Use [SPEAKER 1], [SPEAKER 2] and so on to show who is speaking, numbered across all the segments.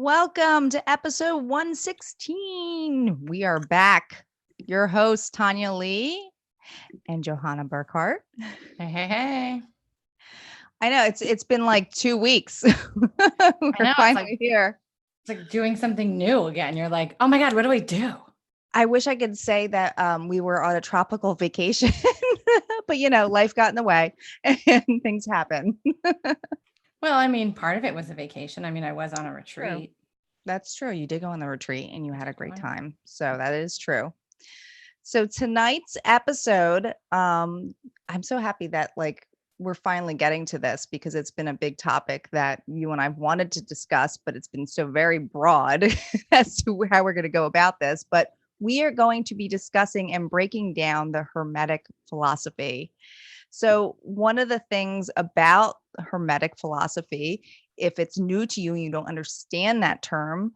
[SPEAKER 1] Welcome to episode 116. We are back. Your hosts, Tanya Lee and Johanna Burkhart.
[SPEAKER 2] Hey.
[SPEAKER 1] I know it's been like 2 weeks. We're finally here.
[SPEAKER 2] It's like doing something new again. You're like, oh my God, what do I do?
[SPEAKER 1] I wish I could say that we were on a tropical vacation, but life got in the way and things happen.
[SPEAKER 2] Well, I mean, part of it was a vacation. I mean, I was on a retreat.
[SPEAKER 1] True. That's true. You did go on the retreat and you had a great time. So that is true. So tonight's episode, I'm so happy that we're finally getting to this because it's been a big topic that you and I've wanted to discuss, but it's been so very broad as to how we're going to go about this. But we are going to be discussing and breaking down the Hermetic philosophy. So one of the things about Hermetic philosophy, if it's new to you and you don't understand that term,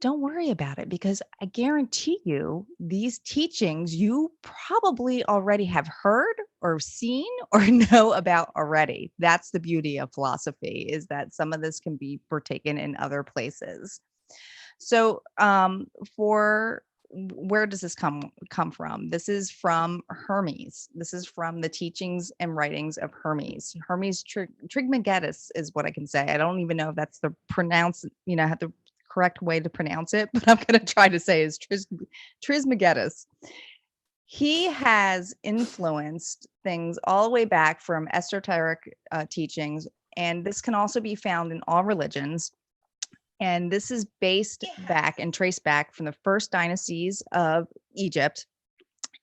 [SPEAKER 1] don't worry about it because I guarantee you these teachings you probably already have heard or seen or know about already. That's the beauty of philosophy, is that some of this can be partaken in other places. So for where does this come from? This is from Hermes. This is from the teachings and writings of Hermes. Hermes Trismegistus is what I can say. I don't even know if that's the correct way to pronounce it, but I'm going to try to say is Trismegistus. He has influenced things all the way back from esoteric teachings, and this can also be found in all religions. And this is based back and traced back from the first dynasties of Egypt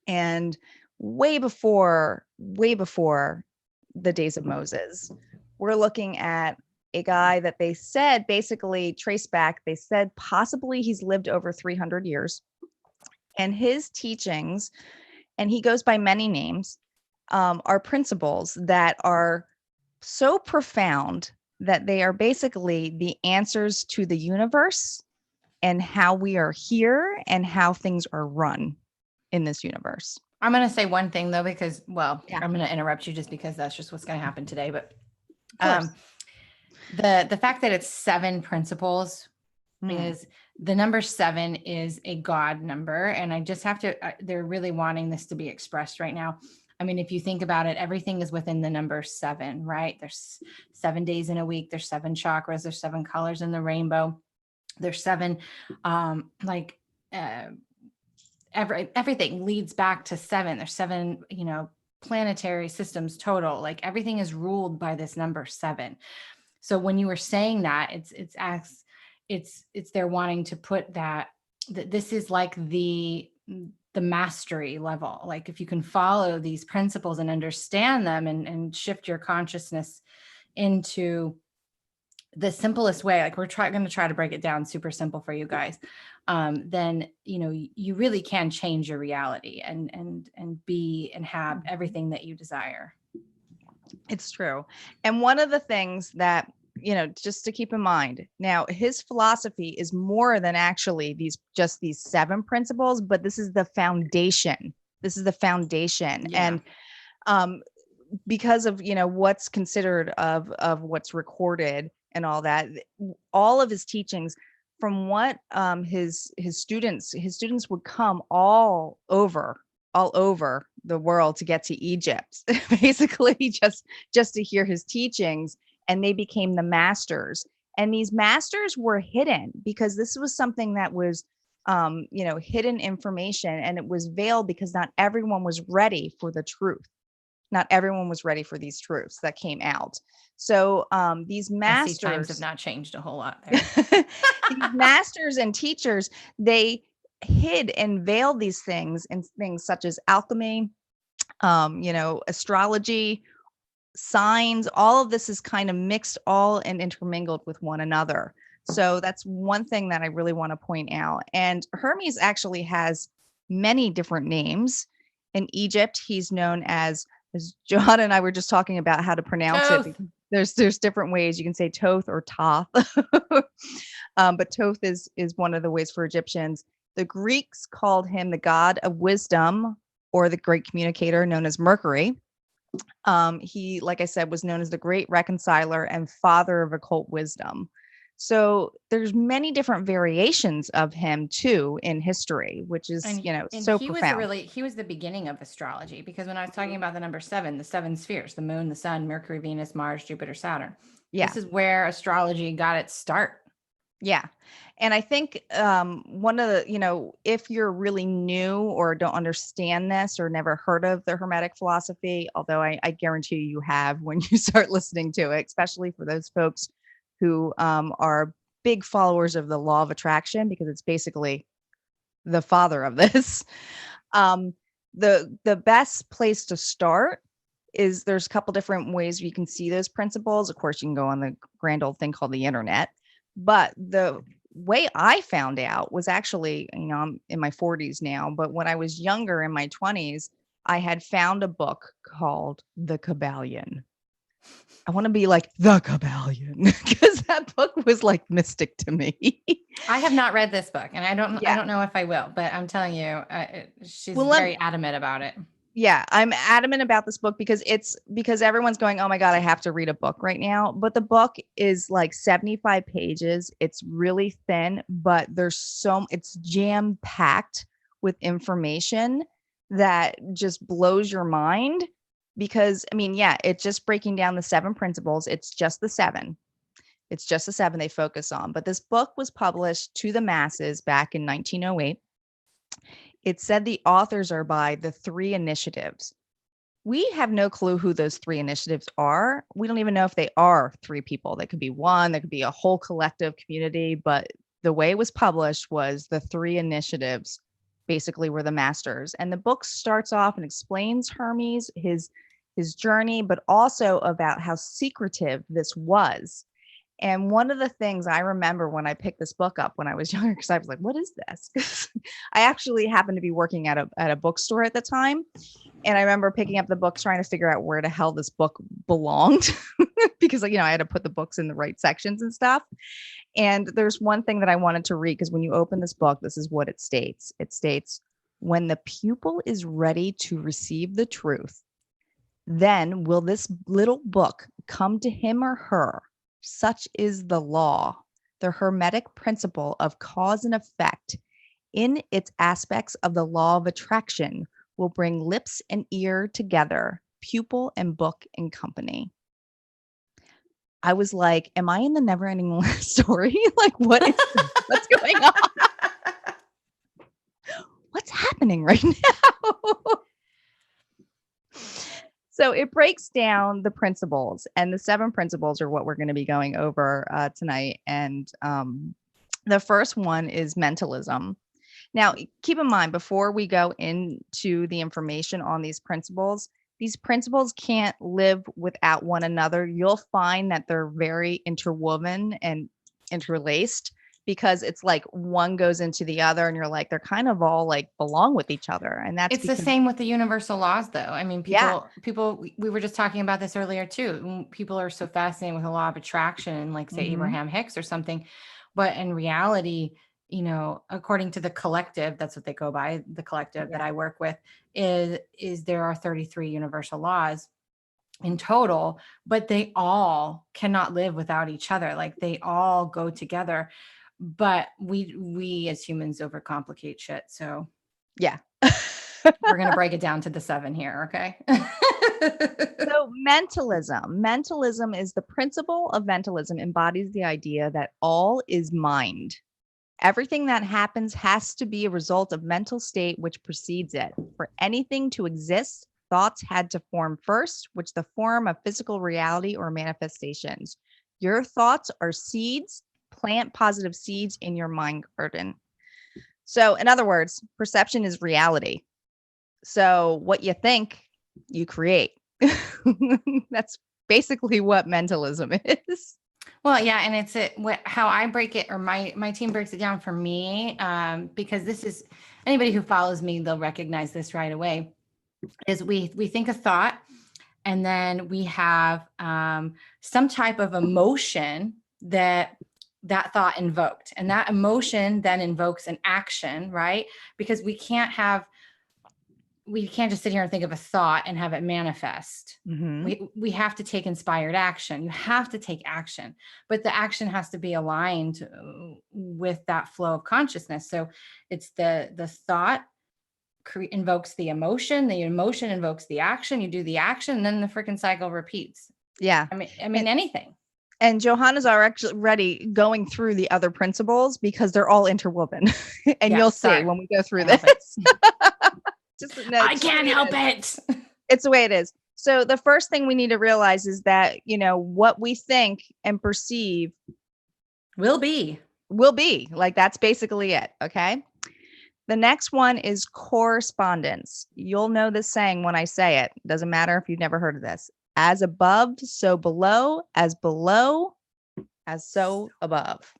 [SPEAKER 1] and way before the days of Moses. We're looking at a guy that they said basically traced back. They said possibly he's lived over 300 years. And his teachings, and he goes by many names, are principles that are so profound that they are basically the answers to the universe and how we are here and how things are run in this universe.
[SPEAKER 2] I'm going to say one thing though, because, I'm going to interrupt you just because that's just what's going to happen today. But the fact that it's 7 principles is the number 7 is a God number. And I just have to, they're really wanting this to be expressed right now. I mean, if you think about it, everything is within the number 7, right? There's 7 days in a week. There's 7 chakras. There's 7 colors in the rainbow. There's 7, everything leads back to 7. There's 7, planetary systems total. Like everything is ruled by this number 7. So when you were saying that, it's they're wanting to put that this is like the mastery level. Like if you can follow these principles and understand them and shift your consciousness into the simplest way, like we're going to try to break it down super simple for you guys, then, you really can change your reality and be and have everything that you desire.
[SPEAKER 1] It's true. And one of the things that, just to keep in mind, now his philosophy is more than actually these 7 principles, but this is the foundation. This is the foundation. Yeah. And because of, what's considered of what's recorded and all that, all of his teachings, from what his students would come all over the world to get to Egypt, basically just to hear his teachings. And they became the masters. And these masters were hidden because this was something that was, hidden information, and it was veiled because not everyone was ready for the truth. Not everyone was ready for these truths that came out. So these masters,
[SPEAKER 2] times have not changed a whole lot there.
[SPEAKER 1] These masters and teachers, they hid and veiled these things in things such as alchemy, astrology, signs. All of this is kind of mixed all and intermingled with one another. So that's one thing that I really want to point out. And Hermes actually has many different names. In Egypt, he's known as Johanna and I were just talking about how to pronounce
[SPEAKER 2] Toth.
[SPEAKER 1] it. There's different ways. You can say Toth or Thoth. But Toth is one of the ways for Egyptians. The Greeks called him the god of wisdom, or the great communicator, known as Mercury. He, like I said, was known as the great reconciler and father of occult wisdom. So there's many different variations of him too in history, which is,
[SPEAKER 2] And
[SPEAKER 1] so
[SPEAKER 2] he was
[SPEAKER 1] profound.
[SPEAKER 2] he was the beginning of astrology, because when I was talking about the number seven, the seven spheres, the moon, the sun, Mercury, Venus, Mars, Jupiter, Saturn,
[SPEAKER 1] Yeah.
[SPEAKER 2] this is where astrology got its start.
[SPEAKER 1] Yeah. And I think one of the, if you're really new or don't understand this or never heard of the Hermetic philosophy, although I guarantee you have when you start listening to it, especially for those folks who are big followers of the law of attraction, because it's basically the father of this. Um, the best place to start is there's a couple different ways you can see those principles. Of course, you can go on the grand old thing called the internet. But the way I found out was actually, I'm in my 40s now, but when I was younger in my 20s, I had found a book called The Kybalion. I want to be like the Kybalion because that book was like mystic to me.
[SPEAKER 2] I have not read this book, and I
[SPEAKER 1] Yeah.
[SPEAKER 2] don't know if I will, but I'm telling you, she's
[SPEAKER 1] Well,
[SPEAKER 2] very adamant about it.
[SPEAKER 1] yeah, I'm adamant about this book because everyone's going, "Oh my God, I have to read a book right now." But the book is like 75 pages. It's really thin, but it's jam packed with information that just blows your mind because yeah, it's just breaking down the seven principles. It's just the seven. It's just the seven they focus on. But this book was published to the masses back in 1908. It said the authors are by the three initiatives. We have no clue who those three initiatives are. We don't even know if they are three people. They could be one, they could be a whole collective community, but the way it was published was the three initiatives basically were the masters. And the book starts off and explains Hermes, his journey, but also about how secretive this was. And one of the things I remember when I picked this book up when I was younger, because I was like, what is this? I actually happened to be working at a bookstore at the time. And I remember picking up the book, trying to figure out where the hell this book belonged because, I had to put the books in the right sections and stuff. And there's one thing that I wanted to read because when you open this book, this is what it states. It states, when the pupil is ready to receive the truth, then will this little book come to him or her. Such is the law, the Hermetic principle of cause and effect in its aspects of the law of attraction will bring lips and ear together, pupil and book in company. I was like, am I in the never ending story? Like, what's going on? What's happening right now? So it breaks down the principles, and the seven principles are what we're going to be going over tonight. And the first one is mentalism. Now, keep in mind, before we go into the information on these principles can't live without one another. You'll find that they're very interwoven and interlaced because it's like one goes into the other and you're like, they're kind of all like belong with each other. And that's
[SPEAKER 2] It's the same with the universal laws, though. I mean, we were just talking about this earlier too. People are so fascinated with the law of attraction, like say Abraham Hicks or something. But in reality, according to the collective, that's what they go by, the collective that I work with, is there are 33 universal laws in total, but they all cannot live without each other. Like they all go together. But we as humans overcomplicate shit. So
[SPEAKER 1] yeah.
[SPEAKER 2] we're going to break it down to the seven here. Okay.
[SPEAKER 1] So mentalism is the principle of mentalism embodies the idea that all is mind. Everything that happens has to be a result of mental state which precedes it. For anything to exist, thoughts had to form first, which the form of physical reality or manifestations. Your thoughts are seeds. Plant positive seeds in your mind garden. So, in other words, perception is reality. So, what you think, you create. That's basically what mentalism is.
[SPEAKER 2] Well, yeah, and it's how I break it, or my team breaks it down for me, because this is anybody who follows me, they'll recognize this right away. Is we think a thought, and then we have some type of emotion that thought invoked, and that emotion then invokes an action, right? Because we can't have we can't just sit here and think of a thought and have it manifest.
[SPEAKER 1] Mm-hmm.
[SPEAKER 2] We have to take inspired action. You have to take action, but the action has to be aligned with that flow of consciousness. So it's the thought invokes the emotion invokes the action, you do the action, and then the freaking cycle repeats.
[SPEAKER 1] Yeah.
[SPEAKER 2] I mean anything.
[SPEAKER 1] And Johanna's are actually already going through the other principles because they're all interwoven. And you'll see when we go through this.
[SPEAKER 2] I can't help it.
[SPEAKER 1] It's the way it is. So the first thing we need to realize is that, what we think and perceive
[SPEAKER 2] will be.
[SPEAKER 1] Like, that's basically it. Okay. The next one is correspondence. You'll know this saying when I say it. Doesn't matter if you've never heard of this. As above, so below, as so above.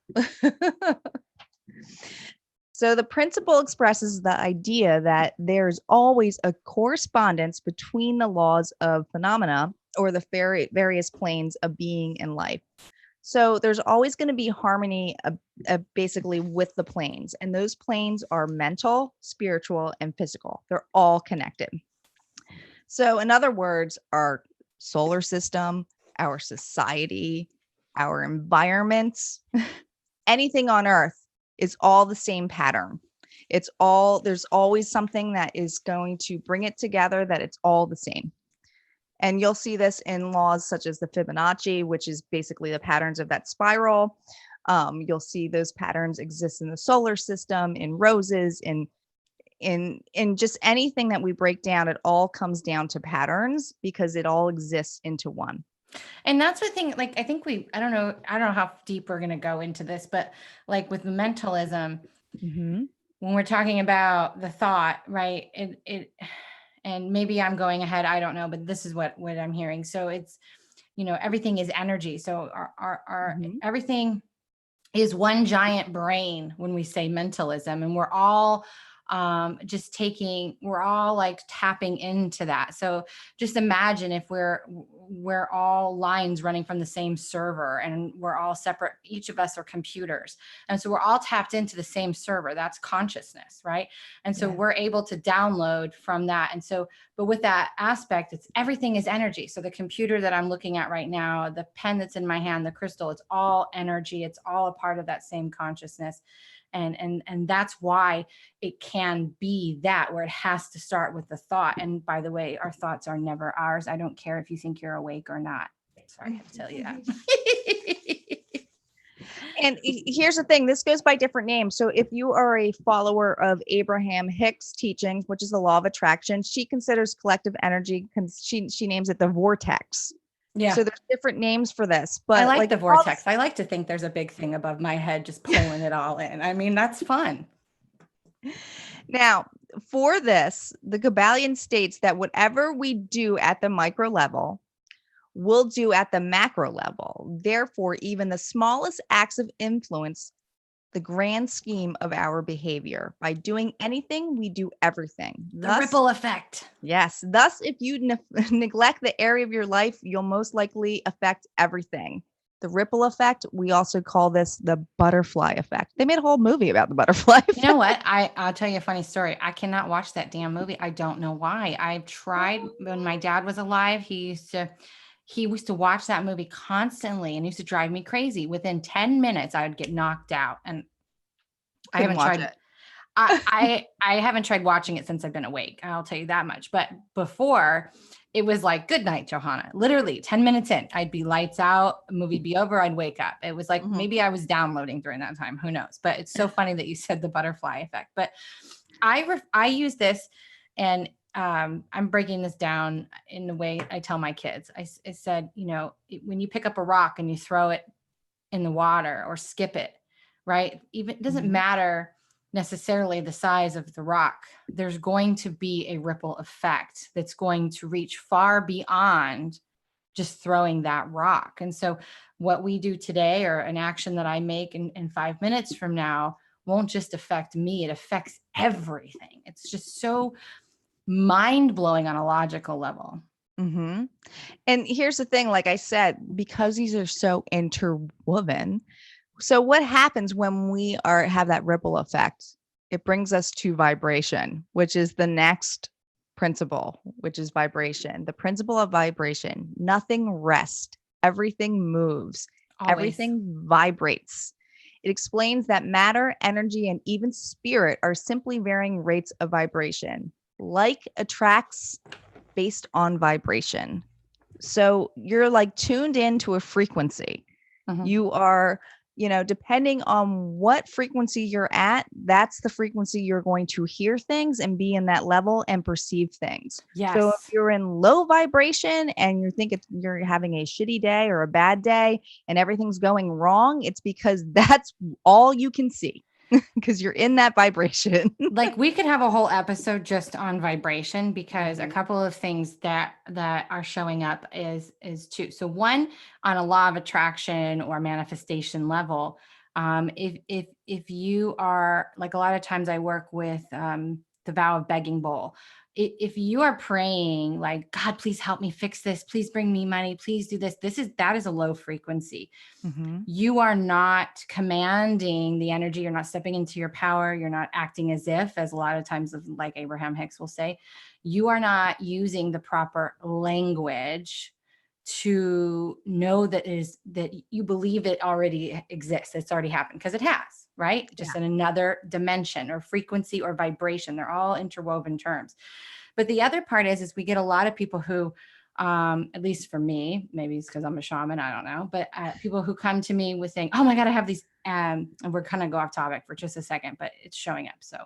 [SPEAKER 1] So the principle expresses the idea that there's always a correspondence between the laws of phenomena or the various planes of being in life. So there's always going to be harmony basically with the planes. And those planes are mental, spiritual, and physical. They're all connected. So in other words, our solar system, our society, our environments, anything on Earth is all the same pattern. There's always something that is going to bring it together, that it's all the same. And you'll see this in laws such as the Fibonacci, which is basically the patterns of that spiral. You'll see those patterns exist in the solar system, in roses, in just anything that we break down. It all comes down to patterns because it all exists into one.
[SPEAKER 2] And that's the thing, like, I think I don't know how deep we're going to go into this, but like with mentalism, when we're talking about the thought, right, and maybe I'm going ahead, I don't know, but this is what I'm hearing. So it's, everything is energy. So our everything is one giant brain when we say mentalism, and we're all we're all like tapping into that. So just imagine if we're all lines running from the same server, and we're all separate. Each of us are computers. And so we're all tapped into the same server. That's consciousness, right? And so we're able to download from that. And so, but with that aspect, everything is energy. So the computer that I'm looking at right now, the pen that's in my hand, the crystal, it's all energy. It's all a part of that same consciousness. And that's why it can be that, where it has to start with the thought. And by the way, our thoughts are never ours. I don't care if you think you're awake or not. Sorry, I have to tell you that.
[SPEAKER 1] And here's the thing, this goes by different names. So if you are a follower of Abraham Hicks' teachings, which is the law of attraction, she considers collective energy, she names it the vortex. Yeah. So there's different names for this, but
[SPEAKER 2] I like the vortex. I like to think there's a big thing above my head just pulling it all in. I mean, that's fun.
[SPEAKER 1] Now, for this, the Kybalion states that whatever we do at the micro level, we'll do at the macro level. Therefore, even the smallest acts of influence the grand scheme of our behavior. By doing anything, we do everything.
[SPEAKER 2] The ripple effect.
[SPEAKER 1] Yes. Thus, if you neglect the area of your life, you'll most likely affect everything. The ripple effect, we also call this the butterfly effect. They made a whole movie about the butterfly effect.
[SPEAKER 2] You know what? I'll tell you a funny story. I cannot watch that damn movie. I don't know why. I've tried. When my dad was alive, he used to watch that movie constantly, and it used to drive me crazy. Within 10 minutes, I would get knocked out. And I haven't tried it. I haven't tried watching it since I've been awake. I'll tell you that much. But before, it was like, good night, Johanna. Literally 10 minutes in, I'd be lights out, movie be over, I'd wake up. It was like, maybe I was downloading during that time. Who knows? But it's so funny that you said the butterfly effect. But I use this, and I'm breaking this down in the way I tell my kids. I said, when you pick up a rock and you throw it in the water or skip it, right? Even it doesn't matter necessarily the size of the rock. There's going to be a ripple effect that's going to reach far beyond just throwing that rock. And so what we do today, or an action that I make in 5 minutes from now, won't just affect me. It affects everything. It's just so mind-blowing on a logical level.
[SPEAKER 1] And here's the thing, like I said, because these are so interwoven. So what happens when we have that ripple effect? It brings us to vibration, which is the next principle, which is vibration. The principle of vibration: nothing rests, everything moves,
[SPEAKER 2] Always.
[SPEAKER 1] everything vibrates. It explains that matter, energy, and even spirit are simply varying rates of vibration. Like attracts based on vibration. So you're like tuned into a frequency.
[SPEAKER 2] Mhm.
[SPEAKER 1] You are, depending on what frequency you're at, that's the frequency you're going to hear things and be in that level and perceive things. So if
[SPEAKER 2] Yes.
[SPEAKER 1] you're in low vibration and you think you're having a shitty day or a bad day and everything's going wrong, it's because that's all you can see because you're in that vibration.
[SPEAKER 2] Like we could have a whole episode just on vibration, because a couple of things that are showing up is two. So one, on a law of attraction or manifestation level, if you are, like, a lot of times I work with the vow of begging bowl. If you are praying like, God, please help me fix this, please bring me money, please do this, that is a low frequency. You are not commanding the energy. You're not stepping into your power. You're not acting as if, as a lot of times, like Abraham Hicks will say, you are not using the proper language to know that you believe it already exists. It's already happened, because it has, right? Just in another dimension or frequency or vibration. They're all interwoven terms. But the other part is we get a lot of people who, at least for me, maybe it's because I'm a shaman, I don't know, but people who come to me with saying, oh my God, I have these, and we're going to go off topic for just a second, but it's showing up. So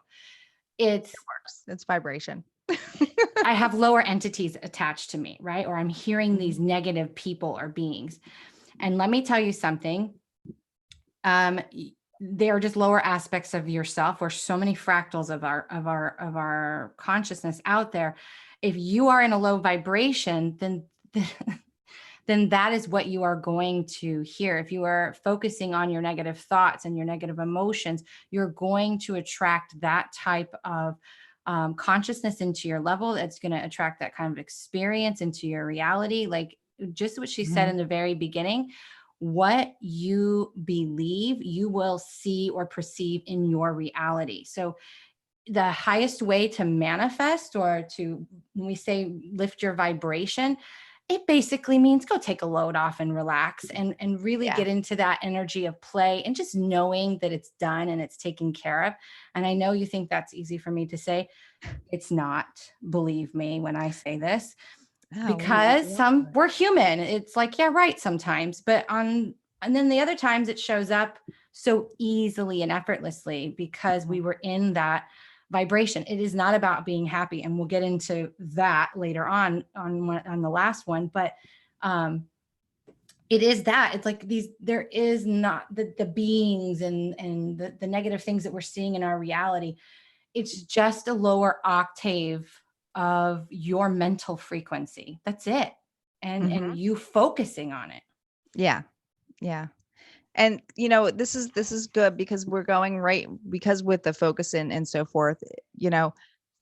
[SPEAKER 2] it
[SPEAKER 1] works. It's vibration.
[SPEAKER 2] I have lower entities attached to me, right? Or I'm hearing these negative people or beings. And let me tell you something. They are just lower aspects of yourself. We're so many fractals of our consciousness out there. If you are in a low vibration, then that is what you are going to hear. If you are focusing on your negative thoughts and your negative emotions, you're going to attract that type of consciousness into your level. That's going to attract that kind of experience into your reality. Like just what she said in the very beginning, what you believe, you will see or perceive in your reality. So the highest way to manifest, or to, when we say lift your vibration, it basically means go take a load off and relax and really get into that energy of play and just knowing that it's done and it's taken care of. And I know you think that's easy for me to say. It's not, believe me, when I say this, because we're human. It's like, yeah, right, sometimes, and then the other times it shows up so easily and effortlessly because we were in that vibration. It is not about being happy, and we'll get into that later on the last one, but it is that it's like there is not the beings and the negative things that we're seeing in our reality. It's just a lower octave of your mental frequency. That's it. And you focusing on it.
[SPEAKER 1] Yeah. Yeah. And this is good because we're going right, because with the focus and so forth,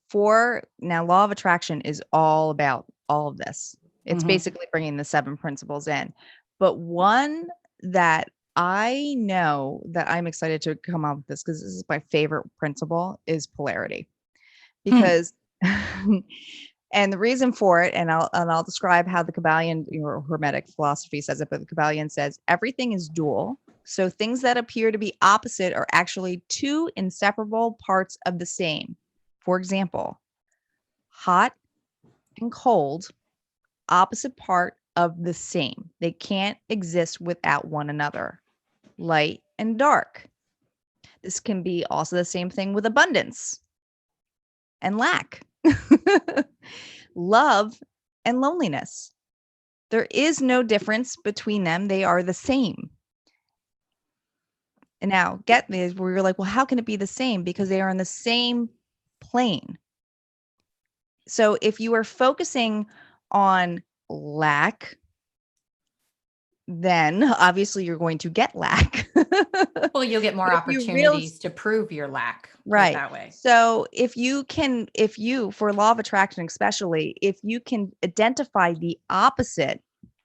[SPEAKER 1] for now, law of attraction is all about all of this. It's basically bringing the 7 principles in. But one that I know that I'm excited to come up with this, because this is my favorite principle, is polarity. Because and the reason for it, and I'll describe how the Kybalion Hermetic philosophy says it, but the Kybalion says everything is dual. So things that appear to be opposite are actually 2 inseparable parts of the same. For example, hot and cold, opposite part of the same. They can't exist without one another. Light and dark. This can be also the same thing with abundance and lack. Love and loneliness. There is no difference between them. They are the same. And now get me where you're like, well, how can it be the same? Because they are on the same plane. So if you are focusing on lack, then obviously you're going to get lack.
[SPEAKER 2] Well, you'll get more opportunities to prove your lack.
[SPEAKER 1] Right.
[SPEAKER 2] That way.
[SPEAKER 1] So if you, for law of attraction, especially, if you can identify the opposite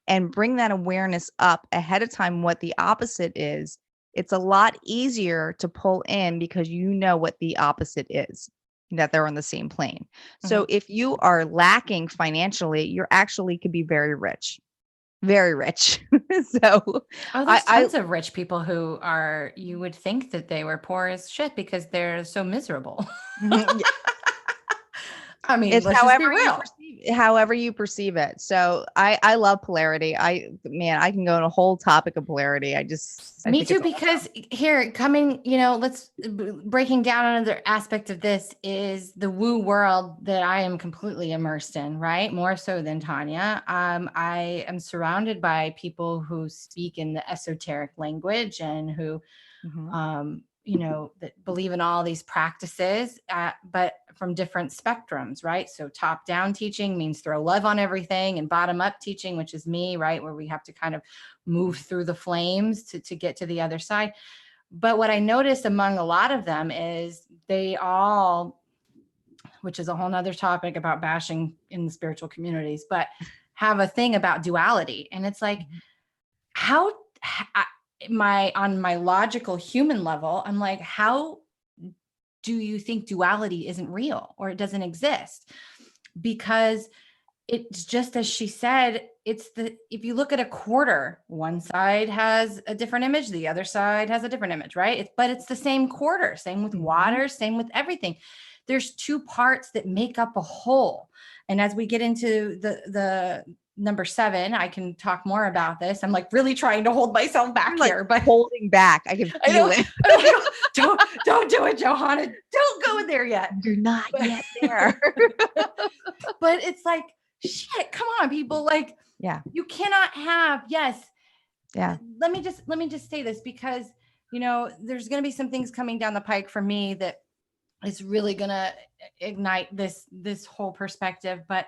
[SPEAKER 1] and bring that awareness up ahead of time, what the opposite is, it's a lot easier to pull in because you know what the opposite is. that they're on the same plane. So if you are lacking financially, you're actually could be very rich. Very rich. So
[SPEAKER 2] Oh, there's tons of rich people who are, you would think that they were poor as shit because they're so miserable.
[SPEAKER 1] Mhm,
[SPEAKER 2] I mean,
[SPEAKER 1] it's
[SPEAKER 2] let's just be real.
[SPEAKER 1] however you perceive it. So I love polarity. I can go on a whole topic of polarity. I
[SPEAKER 2] Me
[SPEAKER 1] think
[SPEAKER 2] too,
[SPEAKER 1] it's
[SPEAKER 2] because
[SPEAKER 1] awesome.
[SPEAKER 2] here coming, let's breaking down another aspect of this is the woo world that I am completely immersed in, right? More so than Tanya. I am surrounded by people who speak in the esoteric language and who
[SPEAKER 1] Mhm.
[SPEAKER 2] that believe in all these practices, but from different spectrums, right? So top down teaching means throw love on everything, and bottom up teaching, which is me, right? Where we have to kind of move through the flames to get to the other side. But what I noticed among a lot of them is they all, which is a whole nother topic about bashing in the spiritual communities, but have a thing about duality. And it's like, how, on my logical human level, I'm like, how do you think duality isn't real or it doesn't exist? Because it's just as she said, if you look at a quarter, one side has a different image, the other side has a different image, right? But it's the same quarter, same with water, same with everything. There's two parts that make up a whole. And as we get into the number 7, I can talk more about this. I'm like really trying to hold myself back
[SPEAKER 1] You're like
[SPEAKER 2] here, but
[SPEAKER 1] holding back. I can
[SPEAKER 2] I know.
[SPEAKER 1] feel it.
[SPEAKER 2] I'm like, don't do it, Johanna. Don't go there yet.
[SPEAKER 1] You're not yet there.
[SPEAKER 2] But it's like, shit, come on, people. Like,
[SPEAKER 1] Yeah.
[SPEAKER 2] you cannot have, yes.
[SPEAKER 1] Yeah.
[SPEAKER 2] Let me just say this, because, there's going to be some things coming down the pike for me that is really going to ignite this whole perspective. But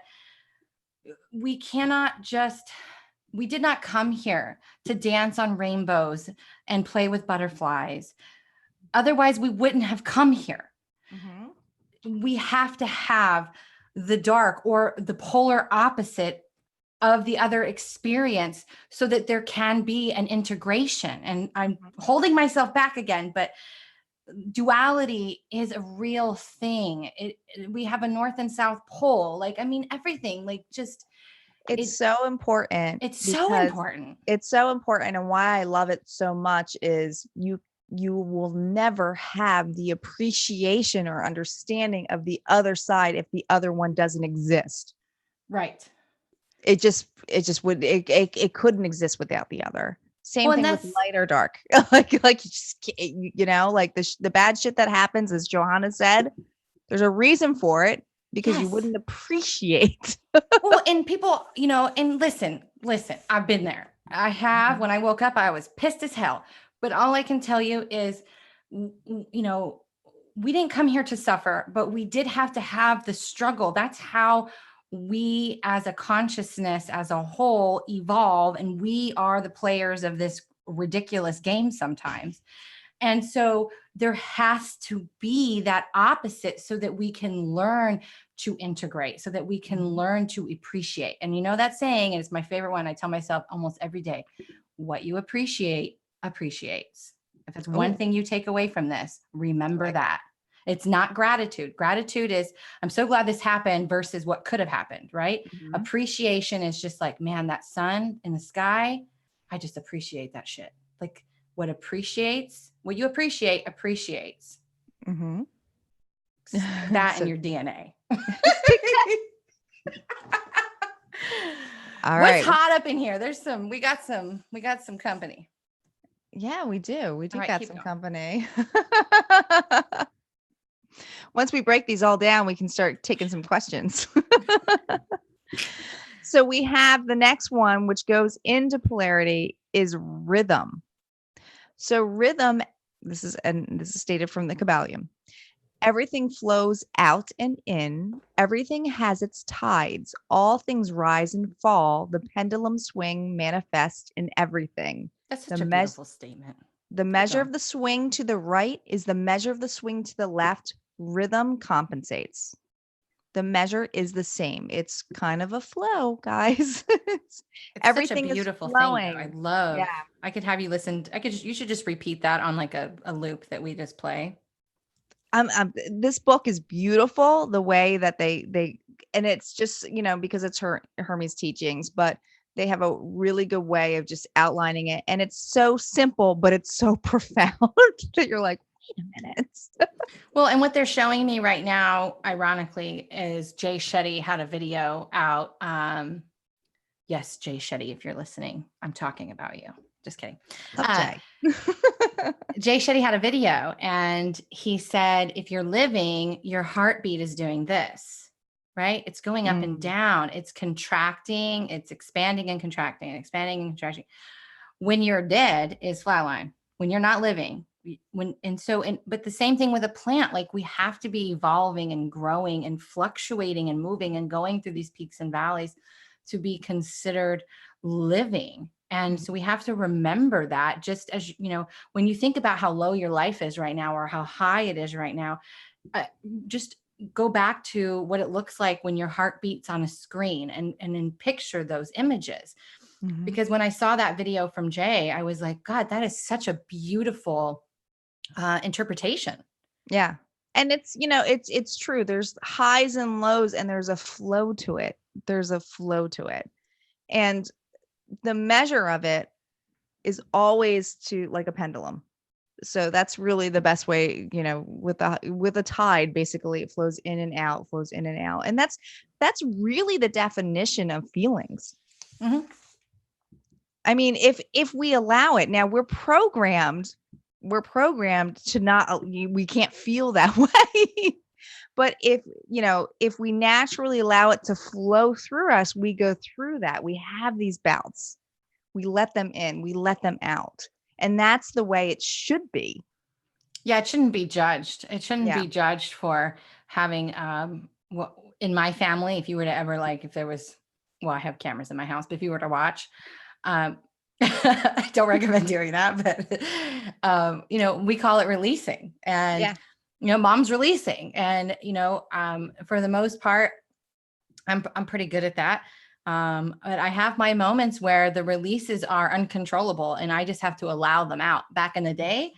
[SPEAKER 2] we did not come here to dance on rainbows and play with butterflies. Otherwise, we wouldn't have come here. We have to have the dark or the polar opposite of the other experience so that there can be an integration. And I'm holding myself back again, but duality is a real thing. We have a north and south pole. Like, I mean, everything, like, just,
[SPEAKER 1] It's so important.
[SPEAKER 2] it's so important.
[SPEAKER 1] It's so important. And why I love it so much is you will never have the appreciation or understanding of the other side if the other one doesn't exist.
[SPEAKER 2] Right.
[SPEAKER 1] It just would, it couldn't exist without the other. Same thing with light or dark. like you just like the bad shit that happens, as Johanna said, there's a reason for it, because you wouldn't appreciate.
[SPEAKER 2] Well, and people, and listen, I've been there. I have. When I woke up, I was pissed as hell. But all I can tell you is, we didn't come here to suffer, but we did have to have the struggle. That's how we as a consciousness as a whole evolve. And we are the players of this ridiculous game sometimes. And so there has to be that opposite so that we can learn to integrate, so that we can learn to appreciate. And that saying, and it's my favorite one, I tell myself almost every day, what you appreciate appreciates. If it's one thing you take away from this, remember that. It's not gratitude. Gratitude is, I'm so glad this happened versus what could have happened, right? Appreciation is just like, man, that sun in the sky, I just appreciate that shit. Like, what you appreciate appreciates. That in your DNA.
[SPEAKER 1] All
[SPEAKER 2] What's
[SPEAKER 1] right.
[SPEAKER 2] hot up in here? We got some company.
[SPEAKER 1] Yeah, we do. We do got some company. Once we break these all down, we can start taking some questions. So we have the next one, which goes into polarity, is rhythm. So rhythm, this is stated from the Kybalion. Everything flows out and in. Everything has its tides. All things rise and fall. The pendulum swing manifest in everything.
[SPEAKER 2] That's such a beautiful statement.
[SPEAKER 1] The measure of the swing to the right is the measure of the swing to the left. Rhythm compensates. The measure is the same. It's kind of a flow, guys.
[SPEAKER 2] Everything such a beautiful is flowing. Thing. I love. Yeah. I could have you listen. You should just repeat that on like a loop that we just play.
[SPEAKER 1] This book is beautiful, the way that and it's just, because it's Hermes teachings, but they have a really good way of just outlining it. And it's so simple, but it's so profound that you're like, wait a minute.
[SPEAKER 2] Well, and what they're showing me right now, ironically, is Jay Shetty had a video out. Yes, Jay Shetty, if you're listening, I'm talking about you. Just kidding.
[SPEAKER 1] Love Jay.
[SPEAKER 2] Jay Shetty had a video, and he said, if you're living, your heartbeat is doing this, right? It's going up and down. It's contracting. It's expanding and contracting, expanding and contracting. When you're dead is flatline. When you're not living, but the same thing with a plant, like we have to be evolving and growing and fluctuating and moving and going through these peaks and valleys to be considered living. And so we have to remember that, just as, when you think about how low your life is right now or how high it is right now, just go back to what it looks like when your heart beats on a screen and then picture those images. Mm-hmm. Because when I saw that video from Jay, I was like, God, that is such a beautiful interpretation.
[SPEAKER 1] Yeah. And it's true. There's highs and lows, and there's a flow to it. And the measure of it is always to like a pendulum. So that's really the best way, with a tide, basically it flows in and out. And that's really the definition of feelings. Mm-hmm. I mean, if we allow it, now we're programmed to not, we can't feel that way. But if we naturally allow it to flow through us, we go through that. We have these bouts. We let them in, we let them out. And that's the way it should be.
[SPEAKER 2] Yeah, it shouldn't be judged. It shouldn't be judged for having, in my family, if you were to ever, if there was, I have cameras in my house, but if you were to watch, I don't recommend doing that, but, we call it releasing, and, mom's releasing, and, for the most part, I'm pretty good at that. But I have my moments where the releases are uncontrollable and I just have to allow them out. Back in the day,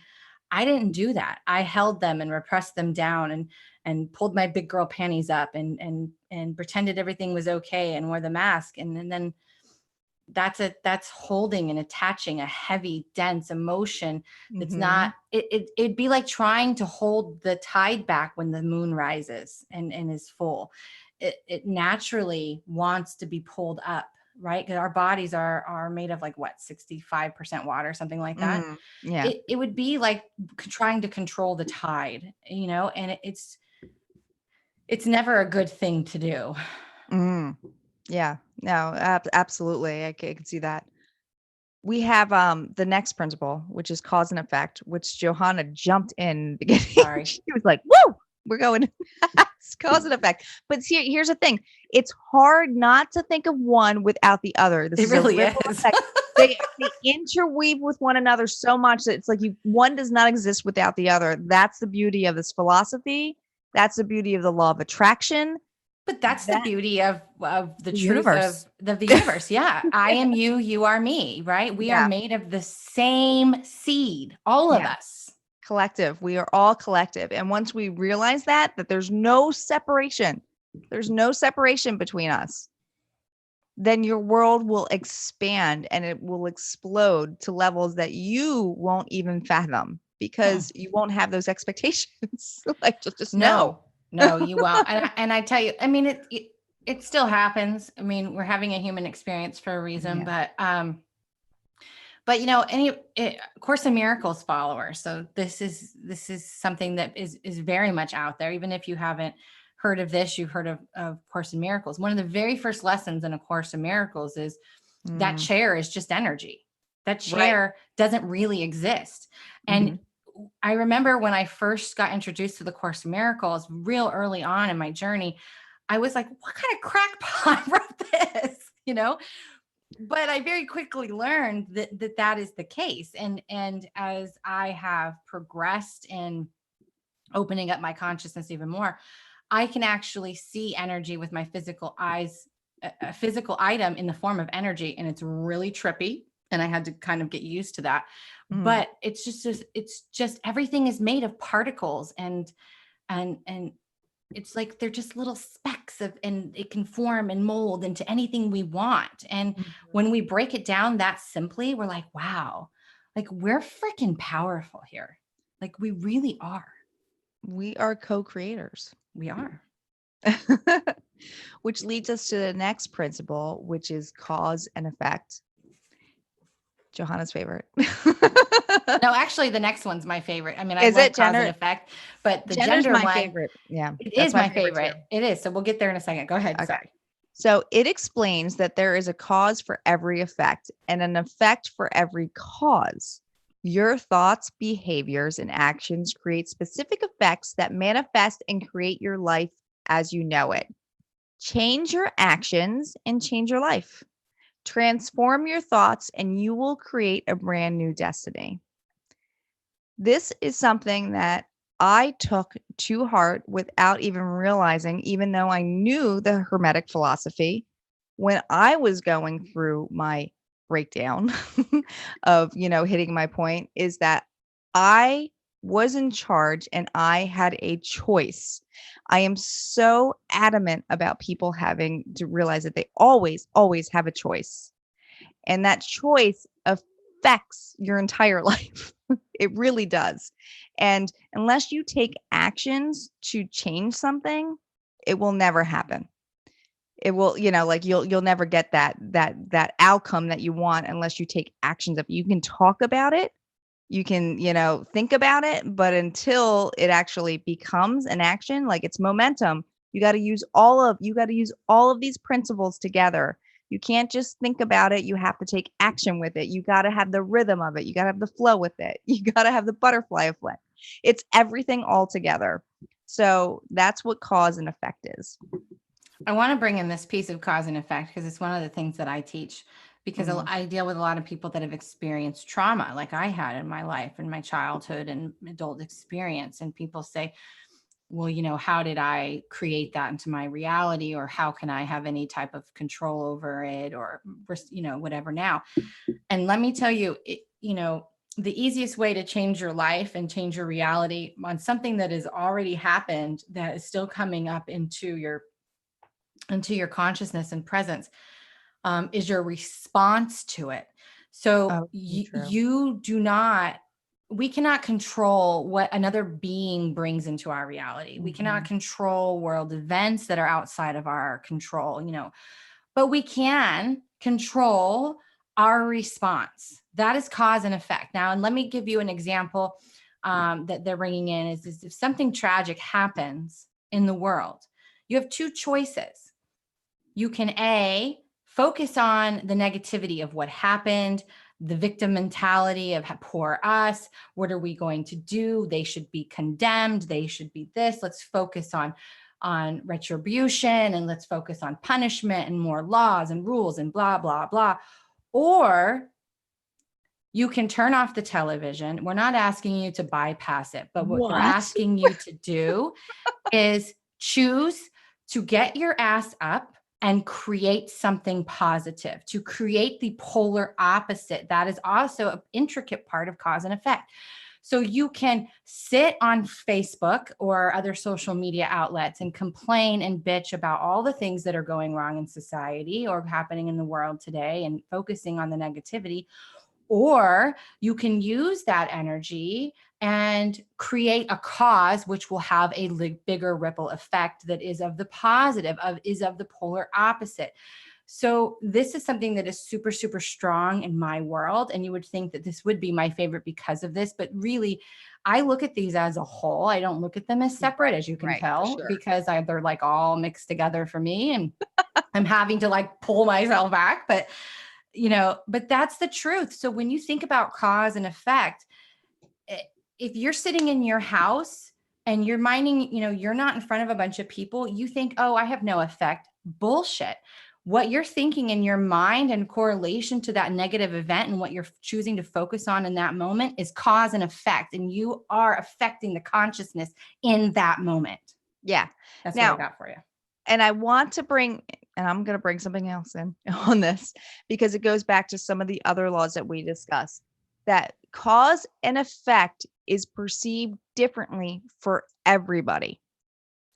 [SPEAKER 2] I didn't do that. I held them and repressed them down and pulled my big girl panties up and pretended everything was okay and wore the mask. And then that's holding and attaching a heavy, dense emotion. It's not, it'd be like trying to hold the tide back when the moon rises and is full. It naturally wants to be pulled up, right? Because our bodies are made of 65% water, something like that.
[SPEAKER 1] Yeah.
[SPEAKER 2] It would be like trying to control the tide, and it's never a good thing to do.
[SPEAKER 1] Yeah, no, absolutely. I can see that. We have the next principle, which is cause and effect, which Johanna jumped in the beginning.
[SPEAKER 2] Sorry.
[SPEAKER 1] She was like, whoa, we're going cause and effect. But here's the thing. It's hard not to think of one without the other.
[SPEAKER 2] It really is.
[SPEAKER 1] They interweave with one another so much that it's like one does not exist without the other. That's the beauty of this philosophy. That's the beauty of the law of attraction.
[SPEAKER 2] But that's the beauty of the truth
[SPEAKER 1] universe.
[SPEAKER 2] of the universe. Yeah. I am you, you are me, right? We are made of the same seed, all of us.
[SPEAKER 1] Collective. We are all collective. And once we realize that there's no separation, between us, then your world will expand and it will explode to levels that you won't even fathom because you won't have those expectations. Just no.
[SPEAKER 2] No, you won't. And I tell you, I mean, it still happens. I mean, we're having a human experience for a reason, but any Course in Miracles followers. So this is something that is very much out there. Even if you haven't heard of this, you've heard of Course in Miracles. One of the very first lessons in A Course in Miracles is that chair is just energy. That chair doesn't really exist. And I remember when I first got introduced to the Course in Miracles real early on in my journey, I was like, what kind of crackpot wrote this? But I very quickly learned that is the case. And as I have progressed in opening up my consciousness even more, I can actually see energy with my physical eyes, a physical item in the form of energy. And it's really trippy. And I had to kind of get used to that. But it's just everything is made of particles, and and it's like they're just little specks of, and it can form and mold into anything we want. And when we break it down that simply, we're like, wow, like we're freaking powerful here. Like we really are.
[SPEAKER 1] We are co-creators.
[SPEAKER 2] We are.
[SPEAKER 1] Which leads us to the next principle, which is cause and effect. Johanna's favorite.
[SPEAKER 2] No, actually, the next one's my favorite. I mean, I
[SPEAKER 1] Is
[SPEAKER 2] love
[SPEAKER 1] it
[SPEAKER 2] cause and
[SPEAKER 1] gender?
[SPEAKER 2] effect, but the
[SPEAKER 1] Gender's
[SPEAKER 2] gender
[SPEAKER 1] my
[SPEAKER 2] one,
[SPEAKER 1] favorite. Yeah,
[SPEAKER 2] it
[SPEAKER 1] that's
[SPEAKER 2] is
[SPEAKER 1] my
[SPEAKER 2] my
[SPEAKER 1] favorite
[SPEAKER 2] favorite.
[SPEAKER 1] too.
[SPEAKER 2] It is. So we'll get there in a second. Go ahead.
[SPEAKER 1] Okay.
[SPEAKER 2] Sorry.
[SPEAKER 1] So it explains that there is a cause for every effect and an effect for every cause. Your thoughts, behaviors, and actions create specific effects that manifest and create your life as you know it. Change your actions and change your life. Transform your thoughts and you will create a brand new destiny. This is something that I took to heart without even realizing, even though I knew the Hermetic philosophy when I was going through my breakdown of, hitting my point, is that I was in charge and I had a choice. I am so adamant about people having to realize that they always, always have a choice. And that choice affects your entire life. It really does. And unless you take actions to change something, it will never happen. It will, like you'll never get that outcome that you want unless you take actions of. You can talk about it, you can, think about it, but until it actually becomes an action, like it's momentum, you got to use all of these principles together. You can't just think about it. You have to take action with it. You got to have the rhythm of it. You got to have the flow with it. You got to have the butterfly effect. It's everything all together. So that's what cause and effect is.
[SPEAKER 2] I want to bring in this piece of cause and effect because it's one of the things that I teach, because I deal with a lot of people that have experienced trauma like I had in my life and my childhood and adult experience. And people say, well, how did I create that into my reality? Or how can I have any type of control over it? Or, whatever now. And let me tell you, the easiest way to change your life and change your reality on something that has already happened, that is still coming up into your consciousness and presence, is your response to it. So we cannot control what another being brings into our reality. We cannot control world events that are outside of our control, but we can control our response. That is cause and effect. Now, and let me give you an example that they're bringing in is if something tragic happens in the world, you have two choices. You can focus on the negativity of what happened, the victim mentality of poor us. What are we going to do? They should be condemned. They should be this. Let's focus on retribution, and let's focus on punishment and more laws and rules and blah, blah, blah. Or you can turn off the television. We're not asking you to bypass it, but what we're asking you to do is choose to get your ass up and create something positive, to create the polar opposite. That is also an intricate part of cause and effect. So you can sit on Facebook or other social media outlets and complain and bitch about all the things that are going wrong in society or happening in the world today and focusing on the negativity. Or you can use that energy and create a cause which will have a bigger ripple effect that is of the positive, is of the polar opposite. So this is something that is super, super strong in my world. And you would think that this would be my favorite because of this, but really I look at these as a whole. I don't look at them as separate, as you can tell, because they're like all mixed together for me. And I'm having to like pull myself back, but that's the truth. So when you think about cause and effect, if you're sitting in your house and you're minding, you're not in front of a bunch of people, you think, oh, I have no effect. Bullshit. What you're thinking in your mind in correlation to that negative event and what you're choosing to focus on in that moment is cause and effect. And you are affecting the consciousness in that moment.
[SPEAKER 1] Yeah.
[SPEAKER 2] That's what I got for you.
[SPEAKER 1] And I want to and I'm going to bring something else in on this because it goes back to some of the other laws that we discussed, that cause and effect is perceived differently for everybody.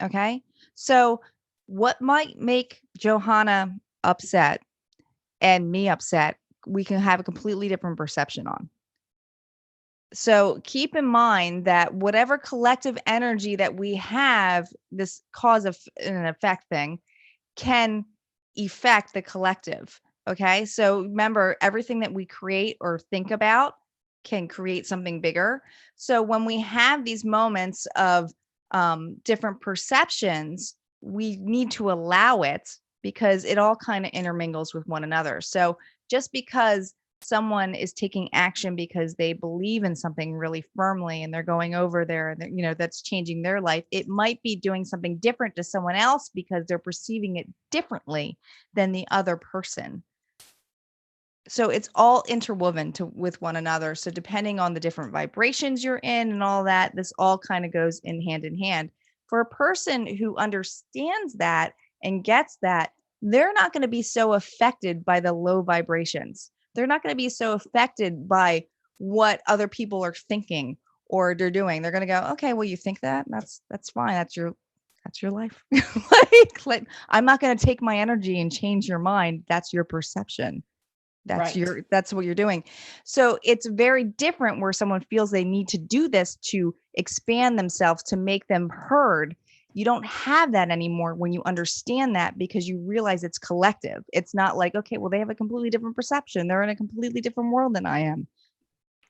[SPEAKER 1] Okay. So what might make Johanna upset and me upset, we can have a completely different perception on. So keep in mind that whatever collective energy that we have, this cause of and effect thing can affect the collective. Okay. So remember, everything that we create or think about can create something bigger. So when we have these moments of different perceptions, we need to allow it because it all kind of intermingles with one another. So just because someone is taking action because they believe in something really firmly and they're going over there and that's changing their life, it might be doing something different to someone else because they're perceiving it differently than the other person. So it's all interwoven with one another. So depending on the different vibrations you're in and all that, this all kind of goes in hand. For a person who understands that and gets that, they're not going to be so affected by the low vibrations. They're not going to be so affected by what other people are thinking or they're doing. They're going to go, okay, well, you think that? That's fine. That's your life. like I'm not going to take my energy and change your mind. That's your perception. That's what you're doing. So it's very different where someone feels they need to do this to expand themselves, to make them heard. You don't have that anymore when you understand that, because you realize it's collective. It's not like, okay, well, they have a completely different perception. They're in a completely different world than I am.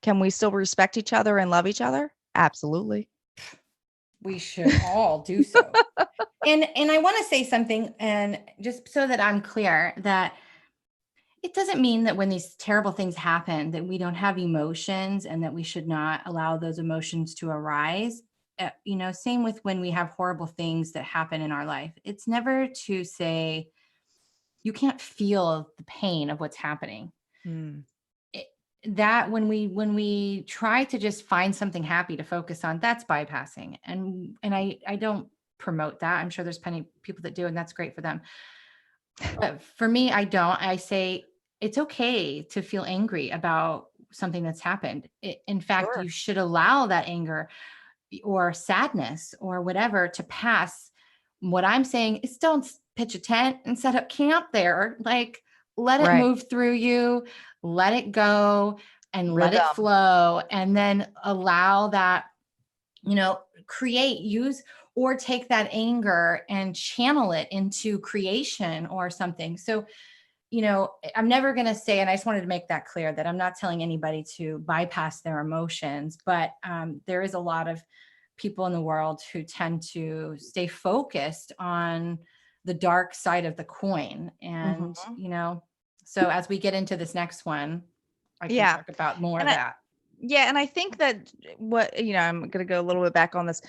[SPEAKER 1] Can we still respect each other and love each other? Absolutely.
[SPEAKER 2] We should all do so. And I want to say something, and just so that I'm clear, that it doesn't mean that when these terrible things happen that we don't have emotions and that we should not allow those emotions to arise. Same with when we have horrible things that happen in our life. It's never to say you can't feel the pain of what's happening. That when we try to just find something happy to focus on, that's bypassing. And I don't promote that. I'm sure there's plenty of people that do, and that's great for them. But for me, I don't. I say it's okay to feel angry about something that's happened. In fact,
[SPEAKER 1] Sure.
[SPEAKER 2] you should allow that anger or sadness or whatever to pass. What I'm saying is don't pitch a tent and set up camp there. Like, let it move through you, let it go, and let it flow. And then allow that, use or take that anger and channel it into creation or something. So, I'm never going to say, and I just wanted to make that clear, that I'm not telling anybody to bypass their emotions, but there is a lot of people in the world who tend to stay focused on the dark side of the coin. And, so as we get into this next one, I can talk about more of that.
[SPEAKER 1] Yeah. And I think that I'm going to go a little bit back on this.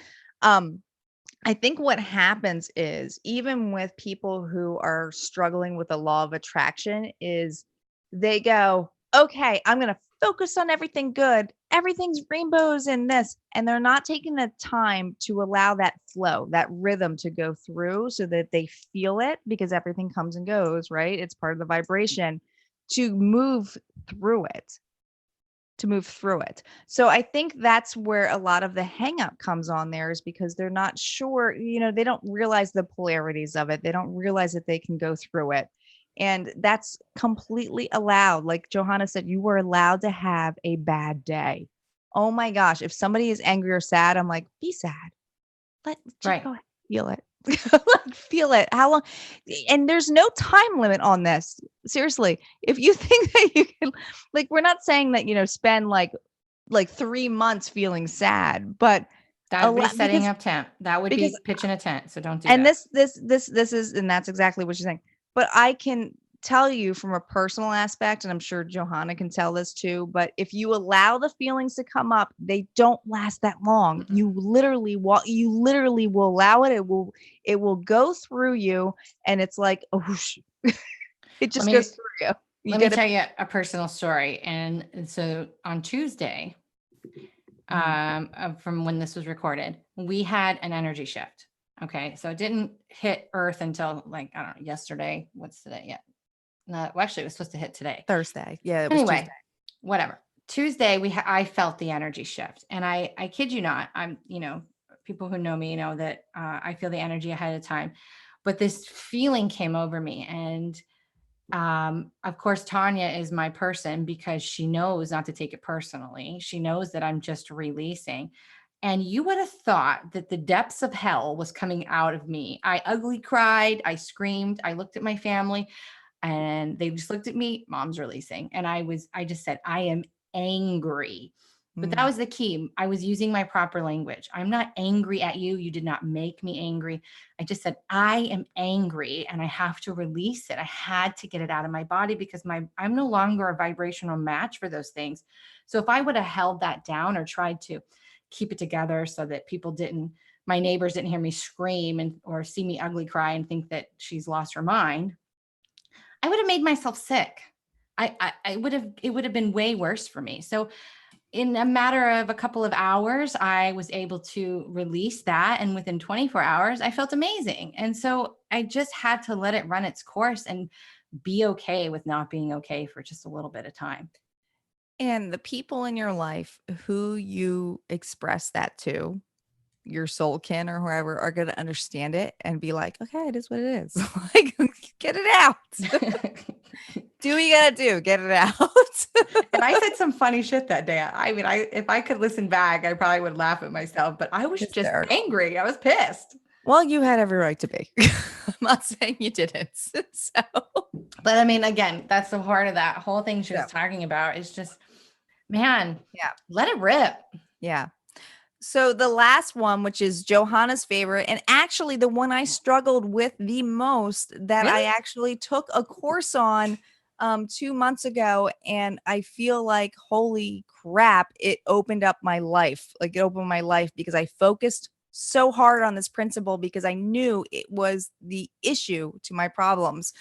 [SPEAKER 1] I think what happens is, even with people who are struggling with the law of attraction, is they go, okay, I'm going to focus on everything good. Everything's rainbows in this. And they're not taking the time to allow that flow, that rhythm to go through so that they feel it, because everything comes and goes, right? It's part of the vibration, to move through it. So I think that's where a lot of the hang up comes on there, is because they're not sure, they don't realize the polarities of it. They don't realize that they can go through it. And that's completely allowed. Like Johanna said, you were allowed to have a bad day. Oh my gosh. If somebody is angry or sad, I'm like, be sad. Just go ahead, feel it. Feel it. How long? And there's no time limit on this. Seriously, if you think that you can, we're not saying that, spend like 3 months feeling sad, but
[SPEAKER 2] that would be setting up tent. That would be pitching a tent. So don't do
[SPEAKER 1] that. And this is, and that's exactly what you're saying. But I can tell you from a personal aspect, and I'm sure Johanna can tell this too, but if you allow the feelings to come up, they don't last that long. Mm-hmm. You literally will allow it. It will go through you, and it's like, oh, it just goes through you.
[SPEAKER 2] Let me tell you a personal story. And so on Tuesday, from when this was recorded, we had an energy shift. Okay. So it didn't hit Earth until I don't know, yesterday. What's today? Yeah. No, actually, it was supposed to hit today.
[SPEAKER 1] Thursday. Yeah.
[SPEAKER 2] Anyway, whatever. Tuesday, I felt the energy shift, and I kid you not, people who know me know that I feel the energy ahead of time, but this feeling came over me, and of course, Tanya is my person because she knows not to take it personally. She knows that I'm just releasing. And you would have thought that the depths of hell was coming out of me. I ugly cried. I screamed. I looked at my family and they just looked at me. Mom's releasing. And I just said, I am angry. But that was the key. I was using my proper language. I'm not angry at you. You did not make me angry. I just said, I am angry and I have to release it. I had to get it out of my body because I'm no longer a vibrational match for those things. So if I would have held that down or tried to keep it together so that my neighbors didn't hear me scream or see me ugly cry and think that she's lost her mind, I would have made myself sick. It would have been way worse for me. So in a matter of a couple of hours, I was able to release that. And within 24 hours, I felt amazing. And so I just had to let it run its course and be okay with not being okay for just a little bit of time.
[SPEAKER 1] And the people in your life who you express that to, your soul kin or whoever, are going to understand it and be like, okay, it is what it is. Like, get it out. Do what you got to do. Get it out.
[SPEAKER 2] And I said some funny shit that day. I mean, if I could listen back, I probably would laugh at myself, but I was just angry. I was pissed.
[SPEAKER 1] Well, you had every right to be. I'm not saying you didn't. So,
[SPEAKER 2] but I mean, again, that's the heart of that whole thing she was talking about is just, man, let it rip.
[SPEAKER 1] Yeah. So the last one, which is Johanna's favorite, and actually the one I struggled with the most, that I actually took a course on 2 months ago, and I feel like, holy crap, it opened up my life. Like, it opened my life because I focused so hard on this principle because I knew it was the issue to my problems,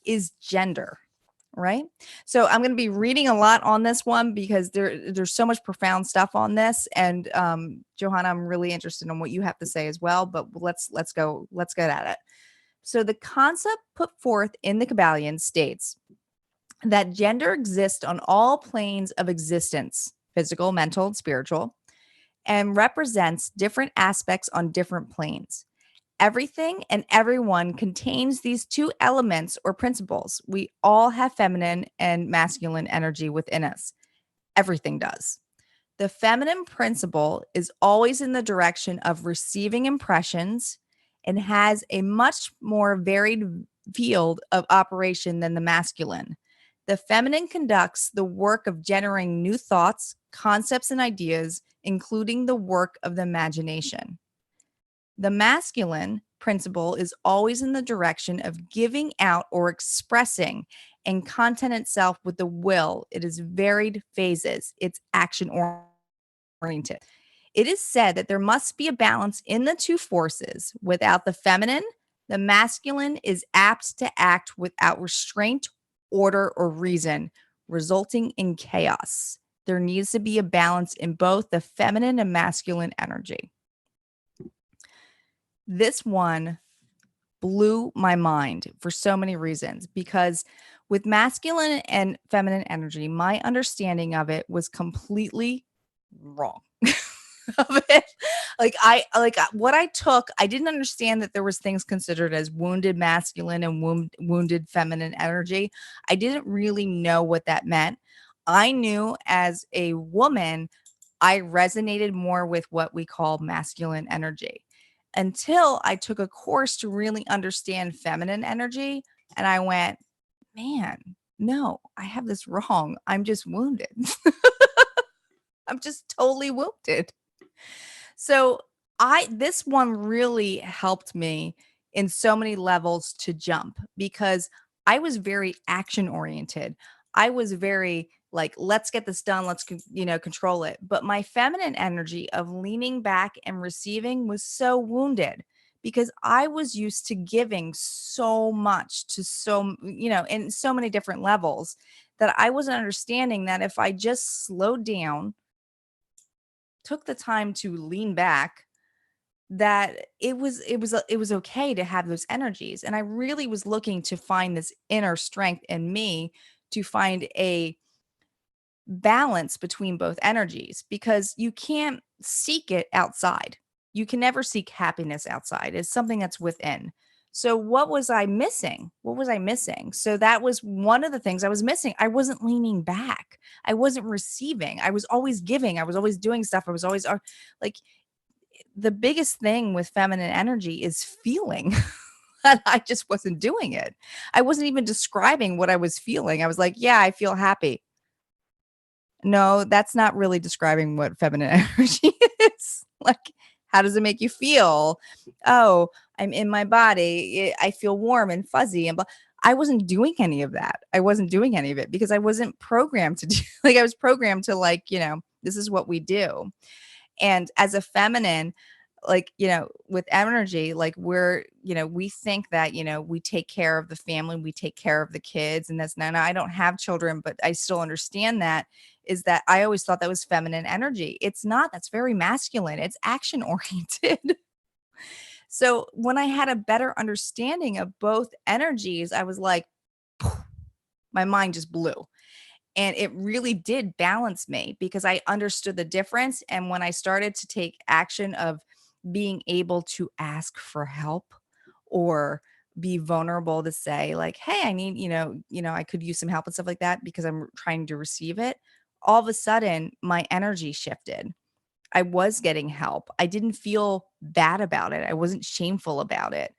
[SPEAKER 1] is gender. Right. So I'm going to be reading a lot on this one because there's so much profound stuff on this. And Johanna, I'm really interested in what you have to say as well. But let's get at it. So the concept put forth in the Kybalion states that gender exists on all planes of existence, physical, mental, and spiritual, and represents different aspects on different planes. Everything and everyone contains these two elements or principles. We all have feminine and masculine energy within us. Everything does. The feminine principle is always in the direction of receiving impressions and has a much more varied field of operation than the masculine. The feminine conducts the work of generating new thoughts, concepts, and ideas, including the work of the imagination. The masculine principle is always in the direction of giving out or expressing and content itself with the will. It is varied phases. It's action oriented. It is said that there must be a balance in the two forces. Without the feminine, the masculine is apt to act without restraint, order, or reason, resulting in chaos. There needs to be a balance in both the feminine and masculine energy. This one blew my mind for so many reasons, because with masculine and feminine energy, my understanding of it was completely wrong. Of it. What I took, I didn't understand that there was things considered as wounded masculine and wounded feminine energy. I didn't really know what that meant. I knew as a woman, I resonated more with what we call masculine energy, until I took a course to really understand feminine energy. And I went, man, no, I have this wrong. I'm just wounded. I'm just totally wounded. So this one really helped me in so many levels to jump, because I was very action oriented. I was very like, let's get this done. Let's, control it. But my feminine energy of leaning back and receiving was so wounded, because I was used to giving so much to in so many different levels, that I wasn't understanding that if I just slowed down, took the time to lean back, that it was okay to have those energies. And I really was looking to find this inner strength in me, to find a balance between both energies, because you can't seek it outside. You can never seek happiness outside. It's something that's within. So what was I missing? What was I missing? So that was one of the things I was missing. I wasn't leaning back. I wasn't receiving. I was always giving. I was always doing stuff. I was always like, the biggest thing with feminine energy is feeling. And I just wasn't doing it. I wasn't even describing what I was feeling. I was like, yeah, I feel happy. No, that's not really describing what feminine energy is. Like, how does it make you feel? Oh, I'm in my body. I feel warm and fuzzy and I wasn't doing any of that. I wasn't doing any of it because I wasn't programmed to do, like, I was programmed to, like, this is what we do. And as a feminine, like, with energy, like, we think that, we take care of the family, we take care of the kids. And that's now I don't have children, but I still understand that is that I always thought that was feminine energy. It's not. That's very masculine. It's action oriented. So when I had a better understanding of both energies, I was like, my mind just blew. And it really did balance me because I understood the difference. And when I started to take action of being able to ask for help or be vulnerable to say, like, hey, I need, I could use some help and stuff like that because I'm trying to receive it. All of a sudden, my energy shifted. I was getting help. I didn't feel bad about it. I wasn't shameful about it.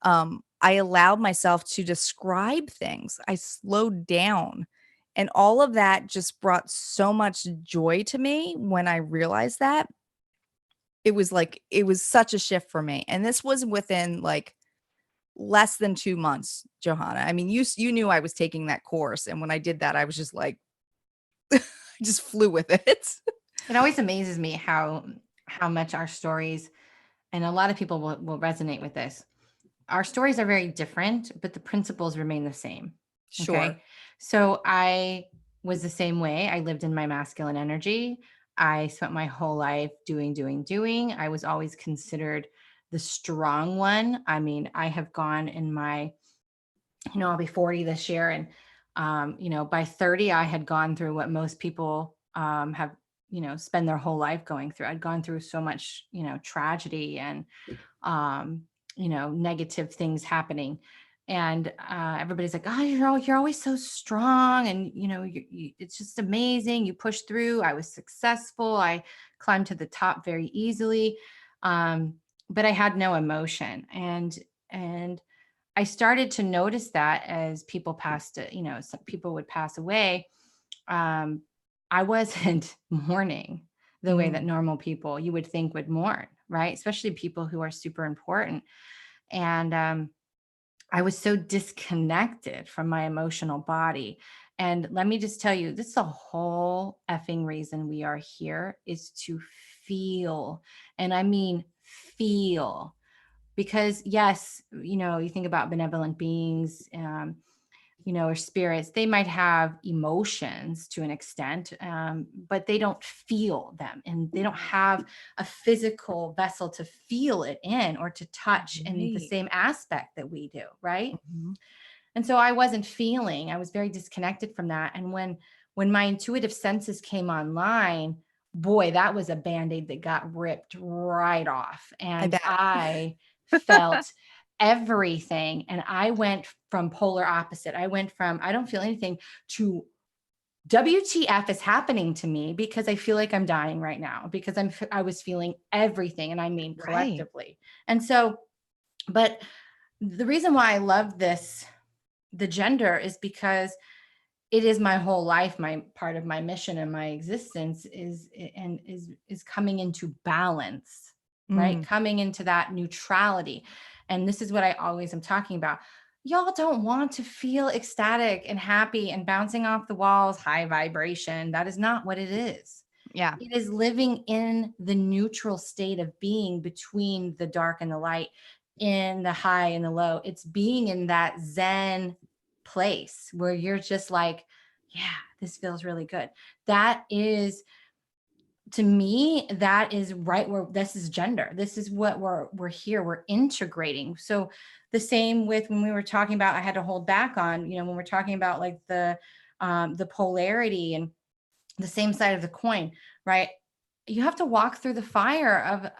[SPEAKER 1] I allowed myself to describe things. I slowed down. And all of that just brought so much joy to me when I realized that. It was such a shift for me. And this was within like less than 2 months, Johanna. I mean, you knew I was taking that course. And when I did that, I was just like, I just flew with it.
[SPEAKER 2] It always amazes me how much our stories, and a lot of people will resonate with this. Our stories are very different, but the principles remain the same.
[SPEAKER 1] Sure.
[SPEAKER 2] Okay. So I was the same way. I lived in my masculine energy. I spent my whole life doing, doing, doing. I was always considered the strong one. I mean, I have gone in my, I'll be 40 this year. And, by 30, I had gone through what most people have, spend their whole life going through. I'd gone through so much, tragedy and, um, negative things happening. And everybody's like, oh, you're always so strong. And, it's just amazing. You push through. I was successful. I climbed to the top very easily. But I had no emotion. And I started to notice that as people passed, some people would pass away. Um, I wasn't mourning the way that
[SPEAKER 1] Mm.
[SPEAKER 2] normal people you would think would mourn, right? Especially people who are super important. And I was so disconnected from my emotional body. And let me just tell you, this is the whole effing reason we are here is to feel. And I mean, feel. Because yes, you think about benevolent beings, or spirits, they might have emotions to an extent, but they don't feel them, and they don't have a physical vessel to feel it in or to touch in the
[SPEAKER 1] Right.
[SPEAKER 2] same aspect that we do, right?
[SPEAKER 1] Mhm.
[SPEAKER 2] And so I wasn't feeling, I was very disconnected from that. And when my intuitive senses came online, boy, that was a band-aid that got ripped right off.
[SPEAKER 1] I
[SPEAKER 2] And
[SPEAKER 1] bet.
[SPEAKER 2] I felt everything. And I went from polar opposite. I went from I don't feel anything to WTF is happening to me, because I feel like I'm dying right now, because I was feeling everything, and I mean
[SPEAKER 1] Right.
[SPEAKER 2] collectively. And so, but the reason why I love the gender is because it is my whole life. My part of my mission and my existence is coming into balance, right?
[SPEAKER 1] Mm.
[SPEAKER 2] Coming into that neutrality. And this is what I always am talking about. Y'all don't want to feel ecstatic and happy and bouncing off the walls, high vibration. That is not what it is.
[SPEAKER 1] Yeah.
[SPEAKER 2] It is living in the neutral state of being between the dark and the light, in the high and the low. It's being in that Zen place where you're just like, yeah, this feels really good. That is, to me, that is right where this is gender. This is what we're here. We're integrating. So the same with when we were talking about, I had to hold back on, when we're talking about like the polarity and the same side of the coin, right? You have to walk through the fire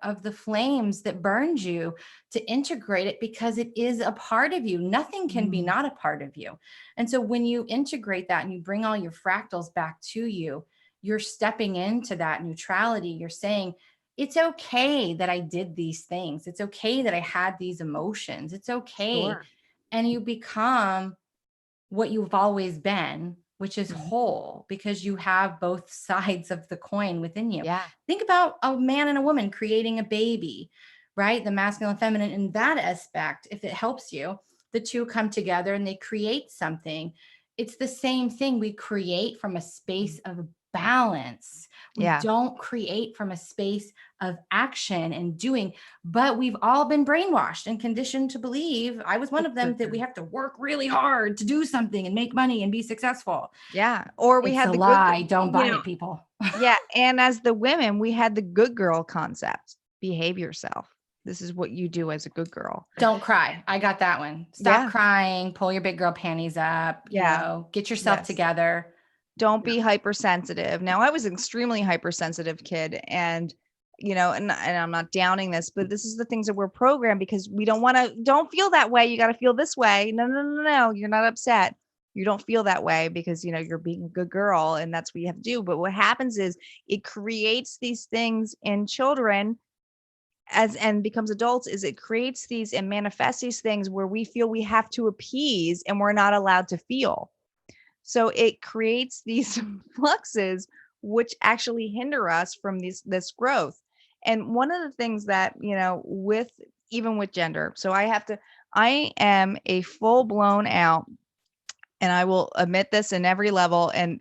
[SPEAKER 2] of the flames that burned you to integrate it, because it is a part of you. Nothing can be not a part of you. And so when you integrate that and you bring all your fractals back to you, you're stepping into that neutrality. You're saying, it's okay that I did these things. It's okay that I had these emotions. It's okay.
[SPEAKER 1] Sure.
[SPEAKER 2] And you become what you've always been, which is
[SPEAKER 1] Mhm.
[SPEAKER 2] whole, because you have both sides of the coin within you.
[SPEAKER 1] Yeah.
[SPEAKER 2] Think about a man and a woman creating a baby, right? The masculine and feminine in that aspect, if it helps you, the two come together and they create something. It's the same thing. We create from a space of balance. We
[SPEAKER 1] Yeah.
[SPEAKER 2] don't create from a space of action and doing, but we've all been brainwashed and conditioned to believe, I was one of them, that we have to work really hard to do something and make money and be successful.
[SPEAKER 1] Yeah. Or we
[SPEAKER 2] It's
[SPEAKER 1] had
[SPEAKER 2] a
[SPEAKER 1] the good,
[SPEAKER 2] lie. Don't buy it, people.
[SPEAKER 1] yeah. And as the women, we had the good girl concept. Behave yourself. This is what you do as a good girl.
[SPEAKER 2] Don't cry. I got that one. Stop
[SPEAKER 1] Yeah.
[SPEAKER 2] crying. Pull your big girl panties up.
[SPEAKER 1] Yeah.
[SPEAKER 2] Get yourself
[SPEAKER 1] Yes.
[SPEAKER 2] together.
[SPEAKER 1] Don't be hypersensitive. Now, I was an extremely hypersensitive kid, and and I'm not downing this, but this is the things that we're programmed, because we don't feel that way. You got to feel this way. No, no, no, no. You're not upset. You don't feel that way because you're being a good girl, and that's what you have to do. But what happens is it creates these things in children and becomes adults, is it creates these and manifests these things where we feel we have to appease and we're not allowed to feel. So it creates these fluxes which actually hinder us from this growth. And one of the things that, with even with gender, so I am a full blown out, and I will admit this in every level, and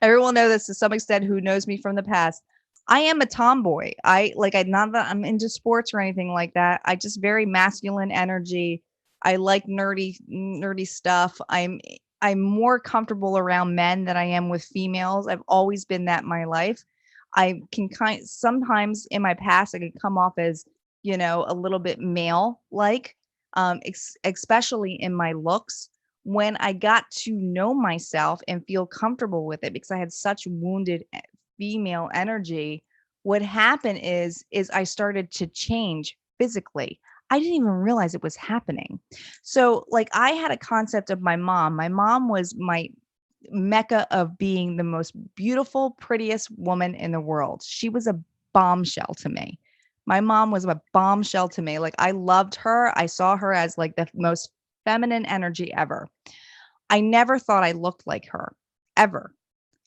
[SPEAKER 1] everyone know this to some extent who knows me from the past. I am a tomboy. I not that I'm into sports or anything like that. I just very masculine energy. I like nerdy stuff. I'm more comfortable around men than I am with females. I've always been that in my life. I can sometimes in my past I could come off as, a little bit male like, especially in my looks. When I got to know myself and feel comfortable with it, because I had such wounded female energy, what happened is I started to change physically. I didn't even realize it was happening. So, like, I had a concept of my mom. My mom was my mecca of being the most beautiful, prettiest woman in the world. She was a bombshell to me. My mom was a bombshell to me. Like, I loved her. I saw her as like the most feminine energy ever. I never thought I looked like her, ever.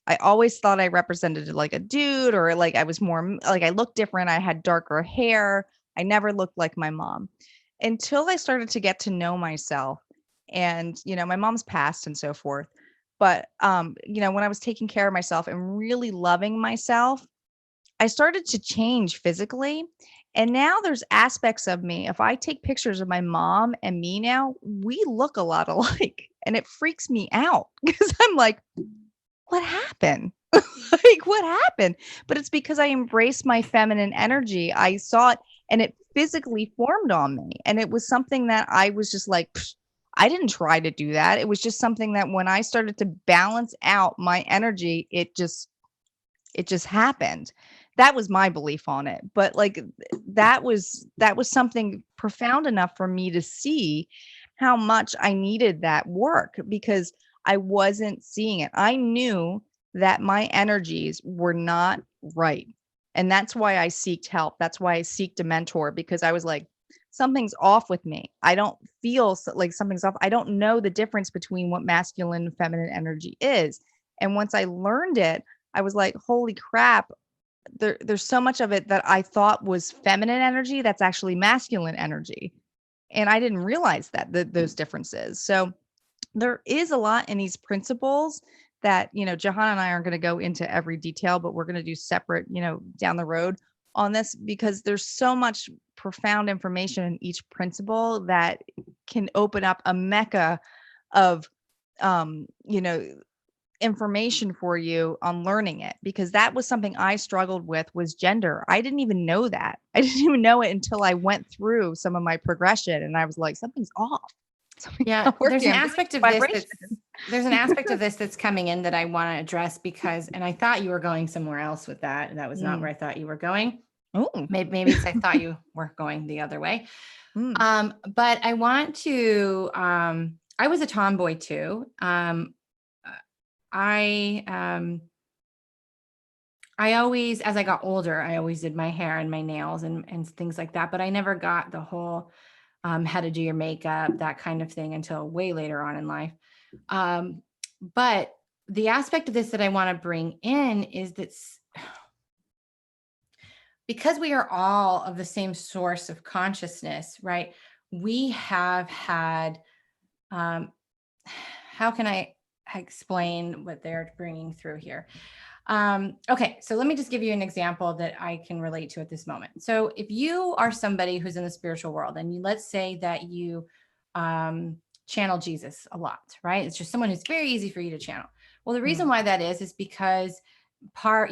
[SPEAKER 1] I always thought I represented like a dude, or like I was more like I looked different. I had darker hair. I never looked like my mom until I started to get to know myself. And, my mom's passed and so forth. But, when I was taking care of myself and really loving myself, I started to change physically. And now there's aspects of me. If I take pictures of my mom and me now, we look a lot alike. And it freaks me out because I'm like, what happened? Like, what happened? But it's because I embraced my feminine energy. I saw it and it physically formed on me. And it was something that I was just like, I didn't try to do that. It was just something that when I started to balance out my energy, it just happened. That was my belief on it. But like that was something profound enough for me to see how much I needed that work, because I wasn't seeing it. I knew that my energies were not right. And that's why I seeked help. That's why I seeked a mentor, because I was like, something's off with me. I don't feel like something's off. I don't know the difference between what masculine and feminine energy is. And once I learned it, I was like, holy crap, there's so much of it that I thought was feminine energy that's actually masculine energy. And I didn't realize those differences. So there is a lot in these principles that, Jahan and I aren't going to go into every detail, but we're going to do separate, down the road on this, because there's so much profound information in each principle that can open up a mecca of, um, you know, information for you on learning it, because that was something I struggled with, was gender. I didn't even know that. I didn't even know it until I went through some of my progression and I was like, something's off. Something's
[SPEAKER 2] Yeah,
[SPEAKER 1] not
[SPEAKER 2] there's
[SPEAKER 1] working.
[SPEAKER 2] an
[SPEAKER 1] I'm doing
[SPEAKER 2] aspect of this
[SPEAKER 1] vibration.
[SPEAKER 2] there's an aspect of this that's coming in that I want to address because, and I thought you were going somewhere else with that. And that was not where I thought you were going.
[SPEAKER 1] Oh.
[SPEAKER 2] Maybe it's, I thought you were going the other way. But I want to, I was a tomboy too. I always, as I got older, I always did my hair and my nails and things like that, but I never got the whole how to do your makeup, that kind of thing until way later on in life. But the aspect of this that I want to bring in is that because we are all of the same source of consciousness, right? We have had, how can I explain what they're bringing through here? Okay, so let me just give you an example that I can relate to at this moment. So if you are somebody who's in the spiritual world and let's say that you channel Jesus a lot, right? It's just someone who's very easy for you to channel. Well, the reason why that is because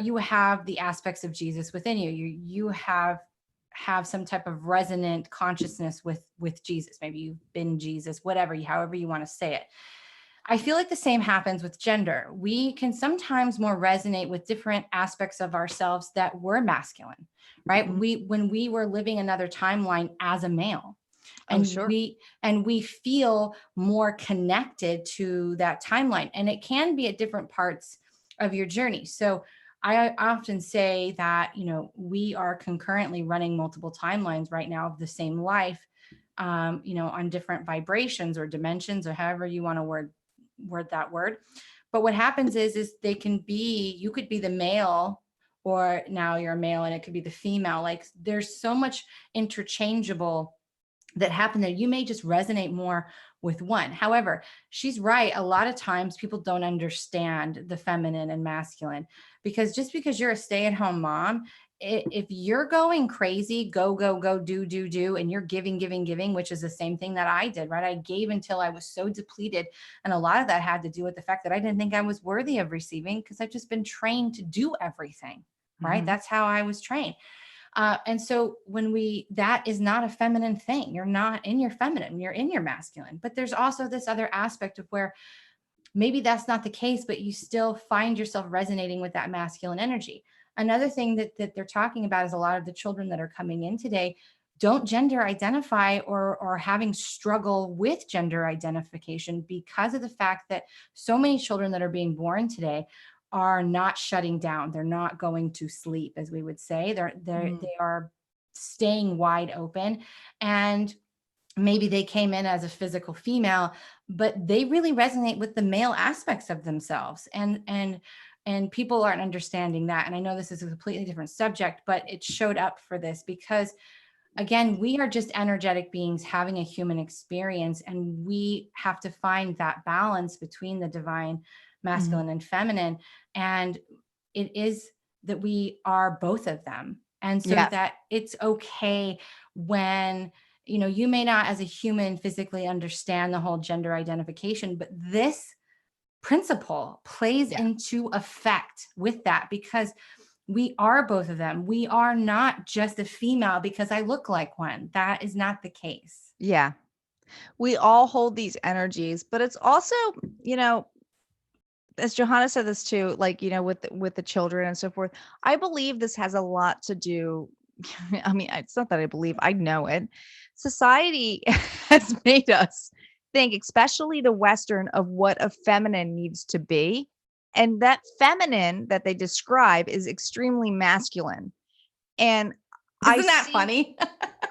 [SPEAKER 2] you have the aspects of Jesus within you. You have some type of resonant consciousness with Jesus. Maybe you've been Jesus, whatever, however you want to say it. I feel like the same happens with gender. We can sometimes more resonate with different aspects of ourselves that were masculine, right? When we were living another timeline as a male, and we feel more connected to that timeline, and it can be at different parts of your journey. So I often say that, we are concurrently running multiple timelines right now of the same life, on different vibrations or dimensions, or however you want to word that word. But what happens is they can be, you could be the male, or now you're a male and it could be the female. Like there's so much interchangeable that happen there. You may just resonate more with one. However, she's right. A lot of times people don't understand the feminine and masculine, because just because you're a stay-at-home mom, if you're going crazy, go, do, and you're giving, which is the same thing that I did, right? I gave until I was so depleted. And a lot of that had to do with the fact that I didn't think I was worthy of receiving, because I've just been trained to do everything, right? That's how I was trained. And so that is not a feminine thing. You're not in your feminine, you're in your masculine. But there's also this other aspect of where maybe that's not the case, but you still find yourself resonating with that masculine energy. Another thing that they're talking about is a lot of the children that are coming in today don't gender identify or having struggle with gender identification, because of the fact that so many children that are being born today are not shutting down. They're not going to sleep, as we would say. They are staying wide open. And maybe they came in as a physical female, but they really resonate with the male aspects of themselves. And people aren't understanding that. And I know this is a completely different subject, but it showed up for this because, again, we are just energetic beings having a human experience, and we have to find that balance between the divine masculine and feminine. And it is that we are both of them. And so that it's okay when, you may not as a human physically understand the whole gender identification, but this principle plays into effect with that, because we are both of them. We are not just a female because I look like one. That is not the case.
[SPEAKER 1] Yeah. We all hold these energies, but it's also, as Johanna said this too, like, with the children and so forth, I believe this has a lot to do. I mean, it's not that I believe, I know it. Society has made us think, especially the Western, of what a feminine needs to be. And that feminine that they describe is extremely masculine. And
[SPEAKER 2] isn't that funny?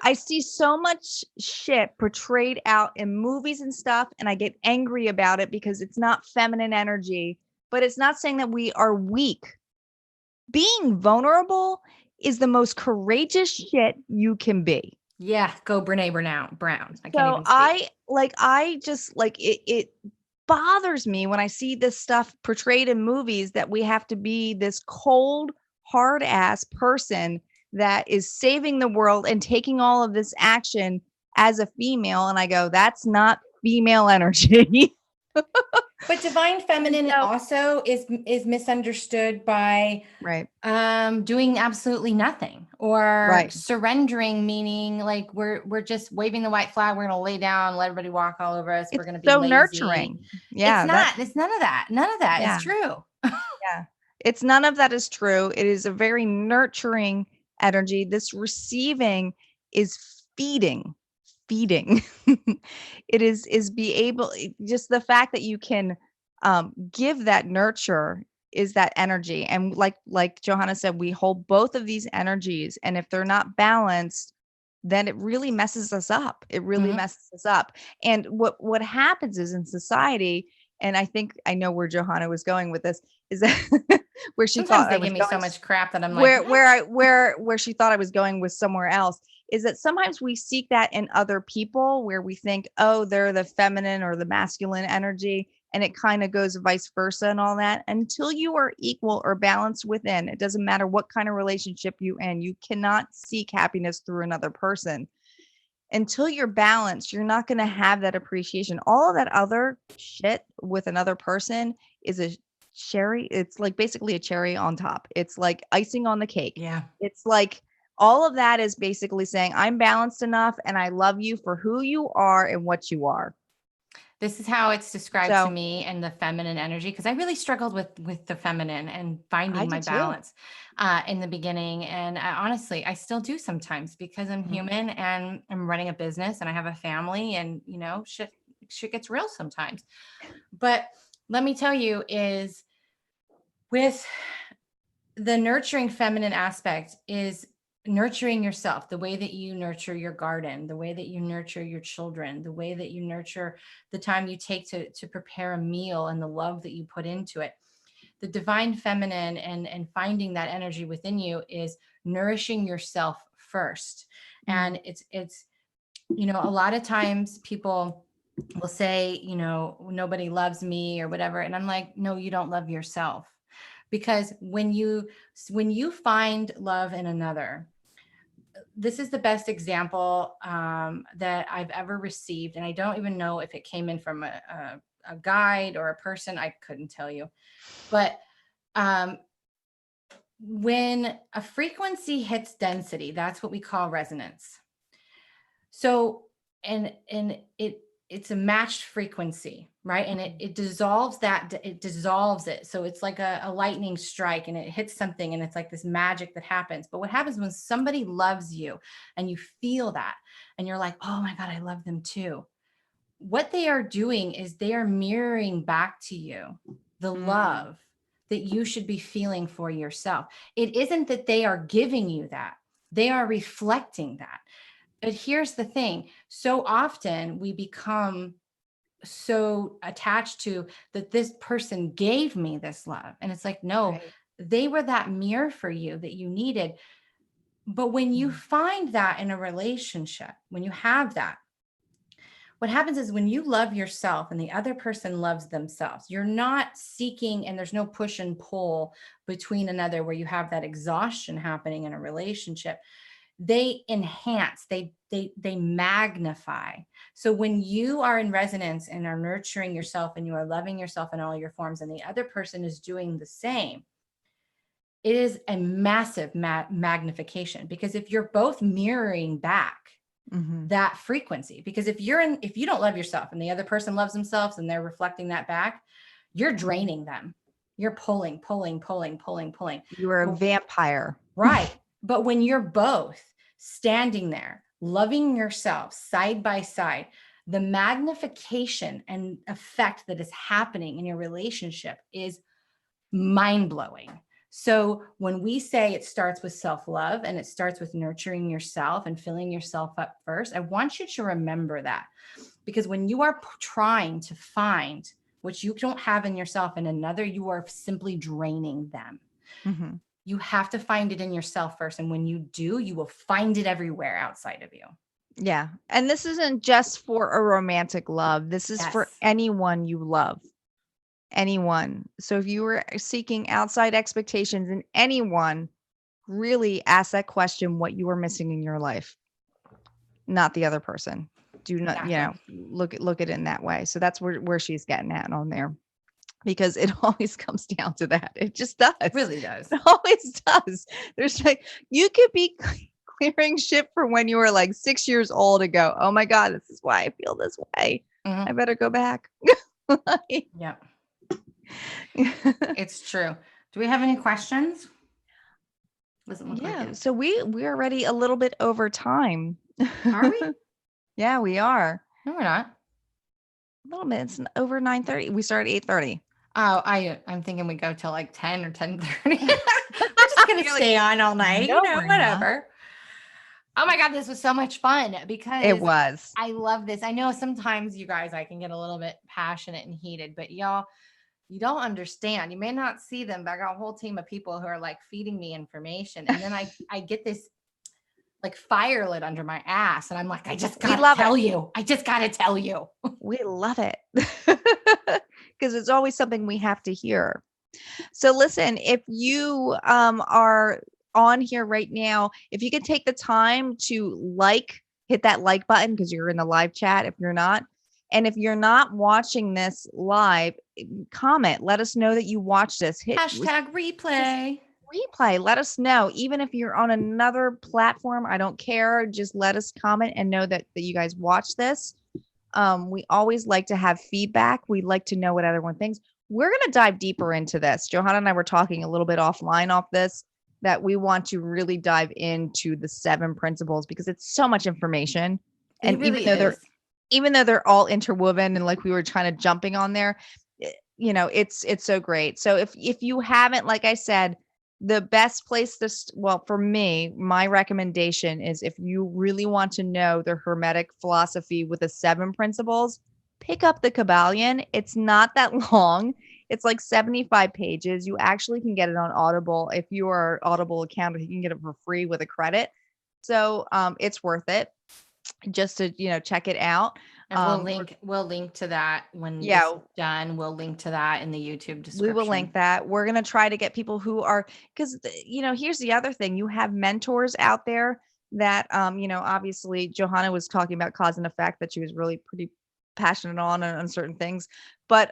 [SPEAKER 1] I see so much shit portrayed out in movies and stuff, and I get angry about it because it's not feminine energy, but it's not saying that we are weak. Being vulnerable is the most courageous shit you can be.
[SPEAKER 2] Yeah, go Brene Brown.
[SPEAKER 1] I just it bothers me when I see this stuff portrayed in movies, that we have to be this cold, hard ass person that is saving the world and taking all of this action as a female. And I go, that's not female energy.
[SPEAKER 2] But divine feminine
[SPEAKER 1] So,
[SPEAKER 2] also is misunderstood by
[SPEAKER 1] right.
[SPEAKER 2] doing absolutely nothing, or
[SPEAKER 1] Right.
[SPEAKER 2] surrendering, meaning like we're just waving the white flag, we're gonna lay down, let everybody walk all over us, we're
[SPEAKER 1] It's
[SPEAKER 2] gonna be
[SPEAKER 1] so
[SPEAKER 2] lazy.
[SPEAKER 1] nurturing. Yeah,
[SPEAKER 2] It's none of that. None of that is
[SPEAKER 1] yeah,
[SPEAKER 2] true.
[SPEAKER 1] yeah. It's none of that is true. It is a very nurturing energy. This receiving is feeding. Is be able, just the fact that you can give that nurture is that energy. And like Johanna said, we hold both of these energies, and if they're not balanced, then it really messes us up. It really
[SPEAKER 2] Mhm.
[SPEAKER 1] messes us up. And what happens is, in society, and I think I know where Johanna was going with this, is that where she
[SPEAKER 2] Sometimes
[SPEAKER 1] thought I
[SPEAKER 2] they
[SPEAKER 1] was
[SPEAKER 2] give me so
[SPEAKER 1] going,
[SPEAKER 2] much crap that I'm like,
[SPEAKER 1] where she thought I was going was somewhere else, is that sometimes we seek that in other people, where we think, oh, they're the feminine or the masculine energy, and it kind of goes vice versa and all that. Until you are equal or balanced within, it doesn't matter what kind of relationship you in, you cannot seek happiness through another person. Until you're balanced, you're not going to have that appreciation. All of that other shit with another person is a cherry. It's like basically a cherry on top. It's like icing on the cake.
[SPEAKER 2] yeah.
[SPEAKER 1] It's like all of that is basically saying, I'm balanced enough and I love you for who you are and what you are.
[SPEAKER 2] This is how it's described to
[SPEAKER 1] So
[SPEAKER 2] me, and the feminine energy, because I really struggled with the feminine and
[SPEAKER 1] I
[SPEAKER 2] finding my
[SPEAKER 1] did too.
[SPEAKER 2] balance in the beginning. And honestly, I still do sometimes, because I'm
[SPEAKER 1] Mhm.
[SPEAKER 2] human and I'm running a business and I have a family, and shit gets real sometimes. But let me tell you, is with the nurturing feminine aspect is nurturing yourself, the way that you nurture your garden, the way that you nurture your children, the way that you nurture the time you take to prepare a meal, and the love that you put into it. The divine feminine, and finding that energy within you, is nourishing yourself first.
[SPEAKER 1] Mm.
[SPEAKER 2] And it's a lot of times people will say, nobody loves me or whatever, and I'm like, no, you don't love yourself. Because when you find love in another, this is the best example that I've ever received, and I don't even know if it came in from a guide or a person. I couldn't tell you. But um, when a frequency hits density, that's what we call resonance. So, and it's a matched frequency, right? And it dissolves it dissolves it. So it's like a lightning strike, and it hits something, and it's like this magic that happens. But what happens when somebody loves you and you feel that, and you're like, oh my God, I love them too. What they are doing is they are mirroring back to you the
[SPEAKER 1] Mm.
[SPEAKER 2] love that you should be feeling for yourself. It isn't that they are giving you that, they are reflecting that. But here's the thing, so often we become so attached to that this person gave me this love. And it's like, no,
[SPEAKER 1] Right.
[SPEAKER 2] they were that mirror for you that you needed. But when you
[SPEAKER 1] Mm.
[SPEAKER 2] find that in a relationship, when you have that, what happens is when you love yourself and the other person loves themselves, you're not seeking, and there's no push and pull between another where you have that exhaustion happening in a relationship. They enhance, they magnify. So when you are in resonance and are nurturing yourself and you are loving yourself in all your forms, and the other person is doing the same, it is a massive magnification. Because if you're both mirroring back
[SPEAKER 1] Mhm.
[SPEAKER 2] that frequency, because if you don't love yourself and the other person loves themselves and they're reflecting that back, you're draining them, you're pulling.
[SPEAKER 1] You are a
[SPEAKER 2] But
[SPEAKER 1] vampire.
[SPEAKER 2] right. But when you're both standing there, loving yourself side by side, the magnification and effect that is happening in your relationship is mind blowing. So when we say it starts with self love and it starts with nurturing yourself and filling yourself up first, I want you to remember that. Because when you are trying to find what you don't have in yourself in another, you are simply draining them.
[SPEAKER 1] Mhm.
[SPEAKER 2] You have to find it in yourself first. And when you do, you will find it everywhere outside of you.
[SPEAKER 1] Yeah. And this isn't just for a romantic love. This is for
[SPEAKER 2] Yes.
[SPEAKER 1] anyone you love. Anyone. So if you were seeking outside expectations in anyone, really ask that question, what you are missing in your life, not the other person. Do not,
[SPEAKER 2] Exactly.
[SPEAKER 1] look at it in that way. So that's where she's getting at on there. because it always comes down to that. It just does.
[SPEAKER 2] It really does.
[SPEAKER 1] It always does. There's like, you could be clearing shit from when you were like 6 years old and go, oh my God, this is why I feel this way. I better go back.
[SPEAKER 2] Yeah. It's true. Do we have any questions? Doesn't look like it.
[SPEAKER 1] So we are already a little bit over time.
[SPEAKER 2] Are we?
[SPEAKER 1] Yeah, we are.
[SPEAKER 2] No, we're not.
[SPEAKER 1] A little bit. It's over 9:30. We start at 8:30.
[SPEAKER 2] Oh, I'm thinking we go till like 10 or 10:30. We're just gonna stay on all night,
[SPEAKER 1] No,
[SPEAKER 2] whatever. Oh my God, this was so much fun because
[SPEAKER 1] it was.
[SPEAKER 2] I love this. I know sometimes you guys, I can get a little bit passionate and heated, but y'all, you don't understand. You may not see them, but I got a whole team of people who are like feeding me information. And then I get this like fire lit under my ass. And I'm like, I just gotta tell you. I just gotta tell you.
[SPEAKER 1] We love it. Because it's always something we have to hear. So listen, if you are on here right now, if you could take the time to hit that like button because you're in the live chat if you're not. And if you're not watching this live, comment. Let us know that you watched this.
[SPEAKER 2] Hashtag replay.
[SPEAKER 1] Replay. Let us know. Even if you're on another platform, I don't care. Just let us comment and know that you guys watch this. We always like to have feedback. We like to know what everyone thinks. We're going to dive deeper into this. Johanna and I were talking a little bit offline off this, that we want to really dive into the 7 principles because it's so much information. And even though they're all interwoven and like we were kind of jumping on there, it's so great. So if you haven't, like I said, the best place for me, my recommendation is if you really want to know the Hermetic philosophy with the 7 principles, pick up the Kybalion. It's not that long. It's like 75 pages. You actually can get it on Audible. If you are an Audible account, you can get it for free with a credit. So it's worth it just to, check it out.
[SPEAKER 2] And we'll link to that when it's done. We'll link to that in the YouTube description.
[SPEAKER 1] We will link that. We're going to try to get people who are, because, here's the other thing. You have mentors out there that, obviously Johanna was talking about cause and effect that she was really pretty passionate on certain things, but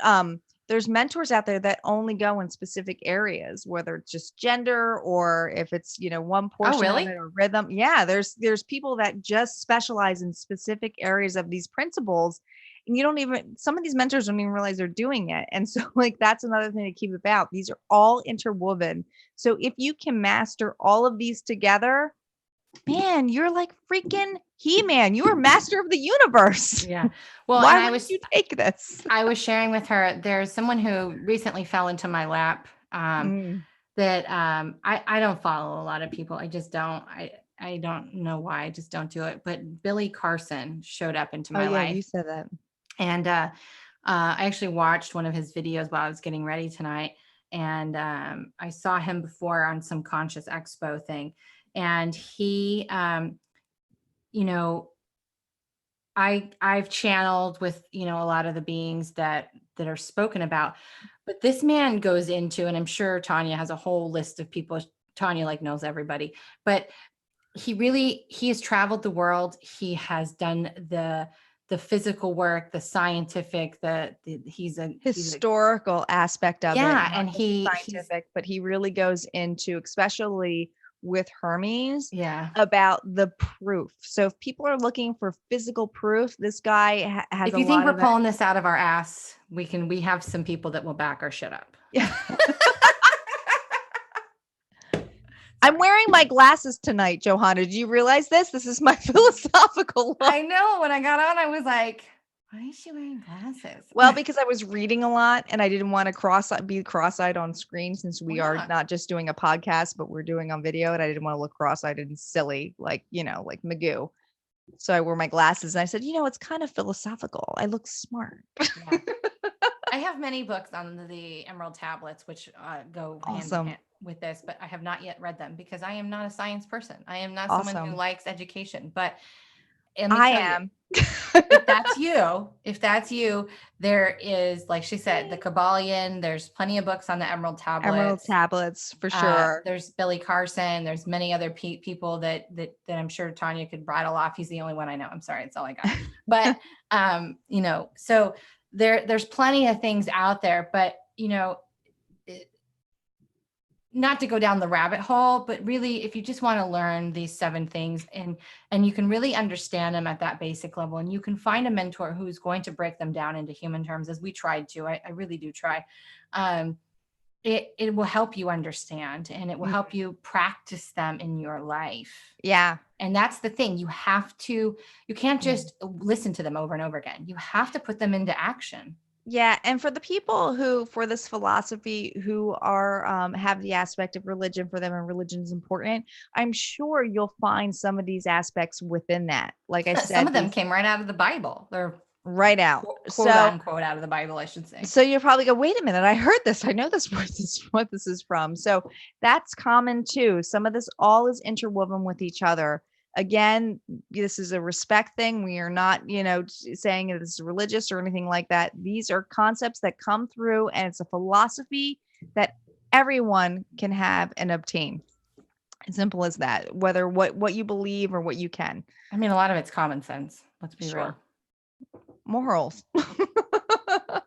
[SPEAKER 1] there's mentors out there that only go in specific areas, whether it's just gender or if it's, one portion of it or rhythm. Yeah. There's people that just specialize in specific areas of these principles. And some of these mentors don't even realize they're doing it. And so like, that's another thing to keep about. These are all interwoven. So if you can master all of these together, man, you're like freaking He-Man. You are master of the universe.
[SPEAKER 2] Yeah. Well,
[SPEAKER 1] why would you take this?
[SPEAKER 2] I was sharing with her, there's someone who recently fell into my lap that I don't follow a lot of people. I just don't. I don't know why. I just don't do it. But Billy Carson showed up into my life.
[SPEAKER 1] You said that.
[SPEAKER 2] And I actually watched one of his videos while I was getting ready tonight. And I saw him before on some Conscious Expo thing. And he, I've channeled with, a lot of the beings that are spoken about, but this man goes into, and I'm sure Tanya has a whole list of people. Tanya knows everybody, but he has traveled the world. He has done the physical work, the scientific, he's a
[SPEAKER 1] historical aspect of it.
[SPEAKER 2] Yeah. And
[SPEAKER 1] he's scientific, but he really goes into, especially with Hermes, about the proof. So if people are looking for physical proof, this guy has.
[SPEAKER 2] If you think we're pulling this out of our ass, we have some people that will back our shit up.
[SPEAKER 1] Yeah. I'm wearing my glasses tonight, Johanna. Do you realize this? This is my philosophical look.
[SPEAKER 2] I know. When I got on, I was like, why is she wearing glasses?
[SPEAKER 1] Well, because I was reading a lot and I didn't want to be cross-eyed on screen since we are not just doing a podcast, but we're doing on video, and I didn't want to look cross-eyed and silly, like Magoo. So I wore my glasses and I said, it's kind of philosophical. I look smart.
[SPEAKER 2] Yeah. I have many books on the Emerald tablets, which go hand in hand with this, but I have not yet read them because I am not a science person. I am not someone who likes education, but
[SPEAKER 1] I am.
[SPEAKER 2] If that's you, there is, like she said, the Kybalion. There's plenty of books on the Emerald tablets.
[SPEAKER 1] For sure.
[SPEAKER 2] There's Billy Carson. There's many other people that I'm sure Tanya could rattle off. He's the only one I know. I'm sorry, it's all I got. But so there's plenty of things out there. But you know, not to go down the rabbit hole, but really, if you just want to learn these 7 things and you can really understand them at that basic level, and you can find a mentor who's going to break them down into human terms, as we tried to, I really do try. It will help you understand, and it will help you practice them in your life.
[SPEAKER 1] Yeah.
[SPEAKER 2] And that's the thing. You can't just listen to them over and over again. You have to put them into action.
[SPEAKER 1] Yeah, and for the people who, for this philosophy, who are have the aspect of religion for them, and religion is important, I'm sure you'll find some of these aspects within that. Like I
[SPEAKER 2] Some
[SPEAKER 1] said,
[SPEAKER 2] of them came right out of the Bible. They're
[SPEAKER 1] right out.
[SPEAKER 2] quote unquote out of the Bible, I should say.
[SPEAKER 1] So you'll probably go, wait a minute, I heard this. I know this what this is from. So that's common too. Some of this all is interwoven with each other. Again, this is a respect thing. We are not, saying this is religious or anything like that. These are concepts that come through, and it's a philosophy that everyone can have and obtain. As simple as that, whether what you believe or what you can.
[SPEAKER 2] I mean, a lot of it's common sense. Let's be real.
[SPEAKER 1] Morals.
[SPEAKER 2] It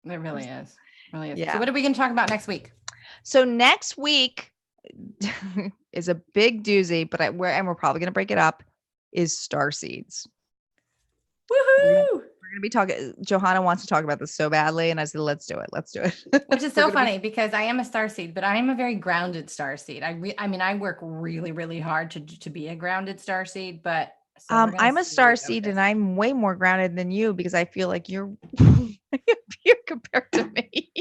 [SPEAKER 2] really is. Really is.
[SPEAKER 1] Yeah.
[SPEAKER 2] So what are we going to talk about next week?
[SPEAKER 1] So next week is a big doozy, but we're probably going to break it up, is star seeds.
[SPEAKER 2] Woohoo!
[SPEAKER 1] We're going to be talking. Johanna wants to talk about this so badly, and I said, let's do it. Let's do it.
[SPEAKER 2] Which is so funny because I am a star seed, but I am a very grounded star seed. I work really, really hard to be a grounded star seed, but
[SPEAKER 1] I'm a star seed, and I'm way more grounded than you because I feel like you're compared to me.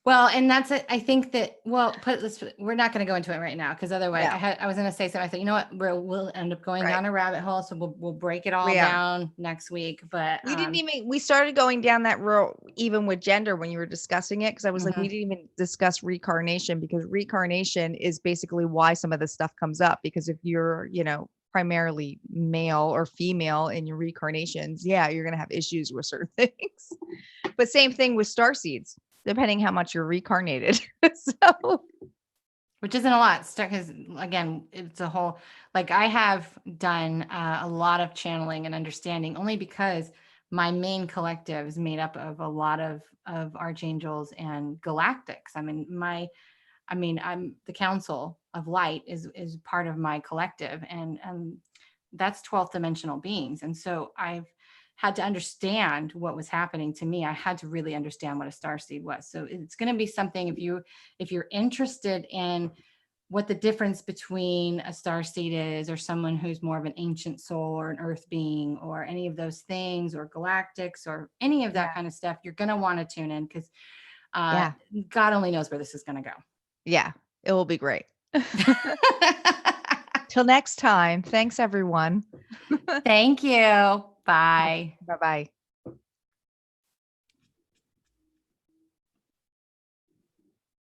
[SPEAKER 2] Well, and that's it. I think that, we're not going to go into it right now, because otherwise I was going to say something. I thought, you know what, we'll end up going down a rabbit hole. So we'll break it all down next week. But
[SPEAKER 1] we started going down that road even with gender when you were discussing it. Because I was like, we didn't even discuss reincarnation, because reincarnation is basically why some of this stuff comes up. Because if you're, primarily male or female in your reincarnations, you're going to have issues with certain things. But same thing with star seeds, depending how much you're reincarnated. So,
[SPEAKER 2] which isn't a lot, because again, it's a whole, like, I have done a lot of channeling and understanding, only because my main collective is made up of a lot of archangels and galactics. I'm the Council of Light is part of my collective, and that's 12th dimensional beings. And so I've had to understand what was happening to me. I had to really understand what a starseed was. So it's going to be something, if you're interested in what the difference between a starseed is, or someone who's more of an ancient soul or an earth being or any of those things, or galactics or any of that kind of stuff, you're going to want to tune in, because God only knows where this is going to go.
[SPEAKER 1] Yeah, it will be great. Till next time. Thanks, everyone.
[SPEAKER 2] Thank you. Bye.
[SPEAKER 1] Bye-bye.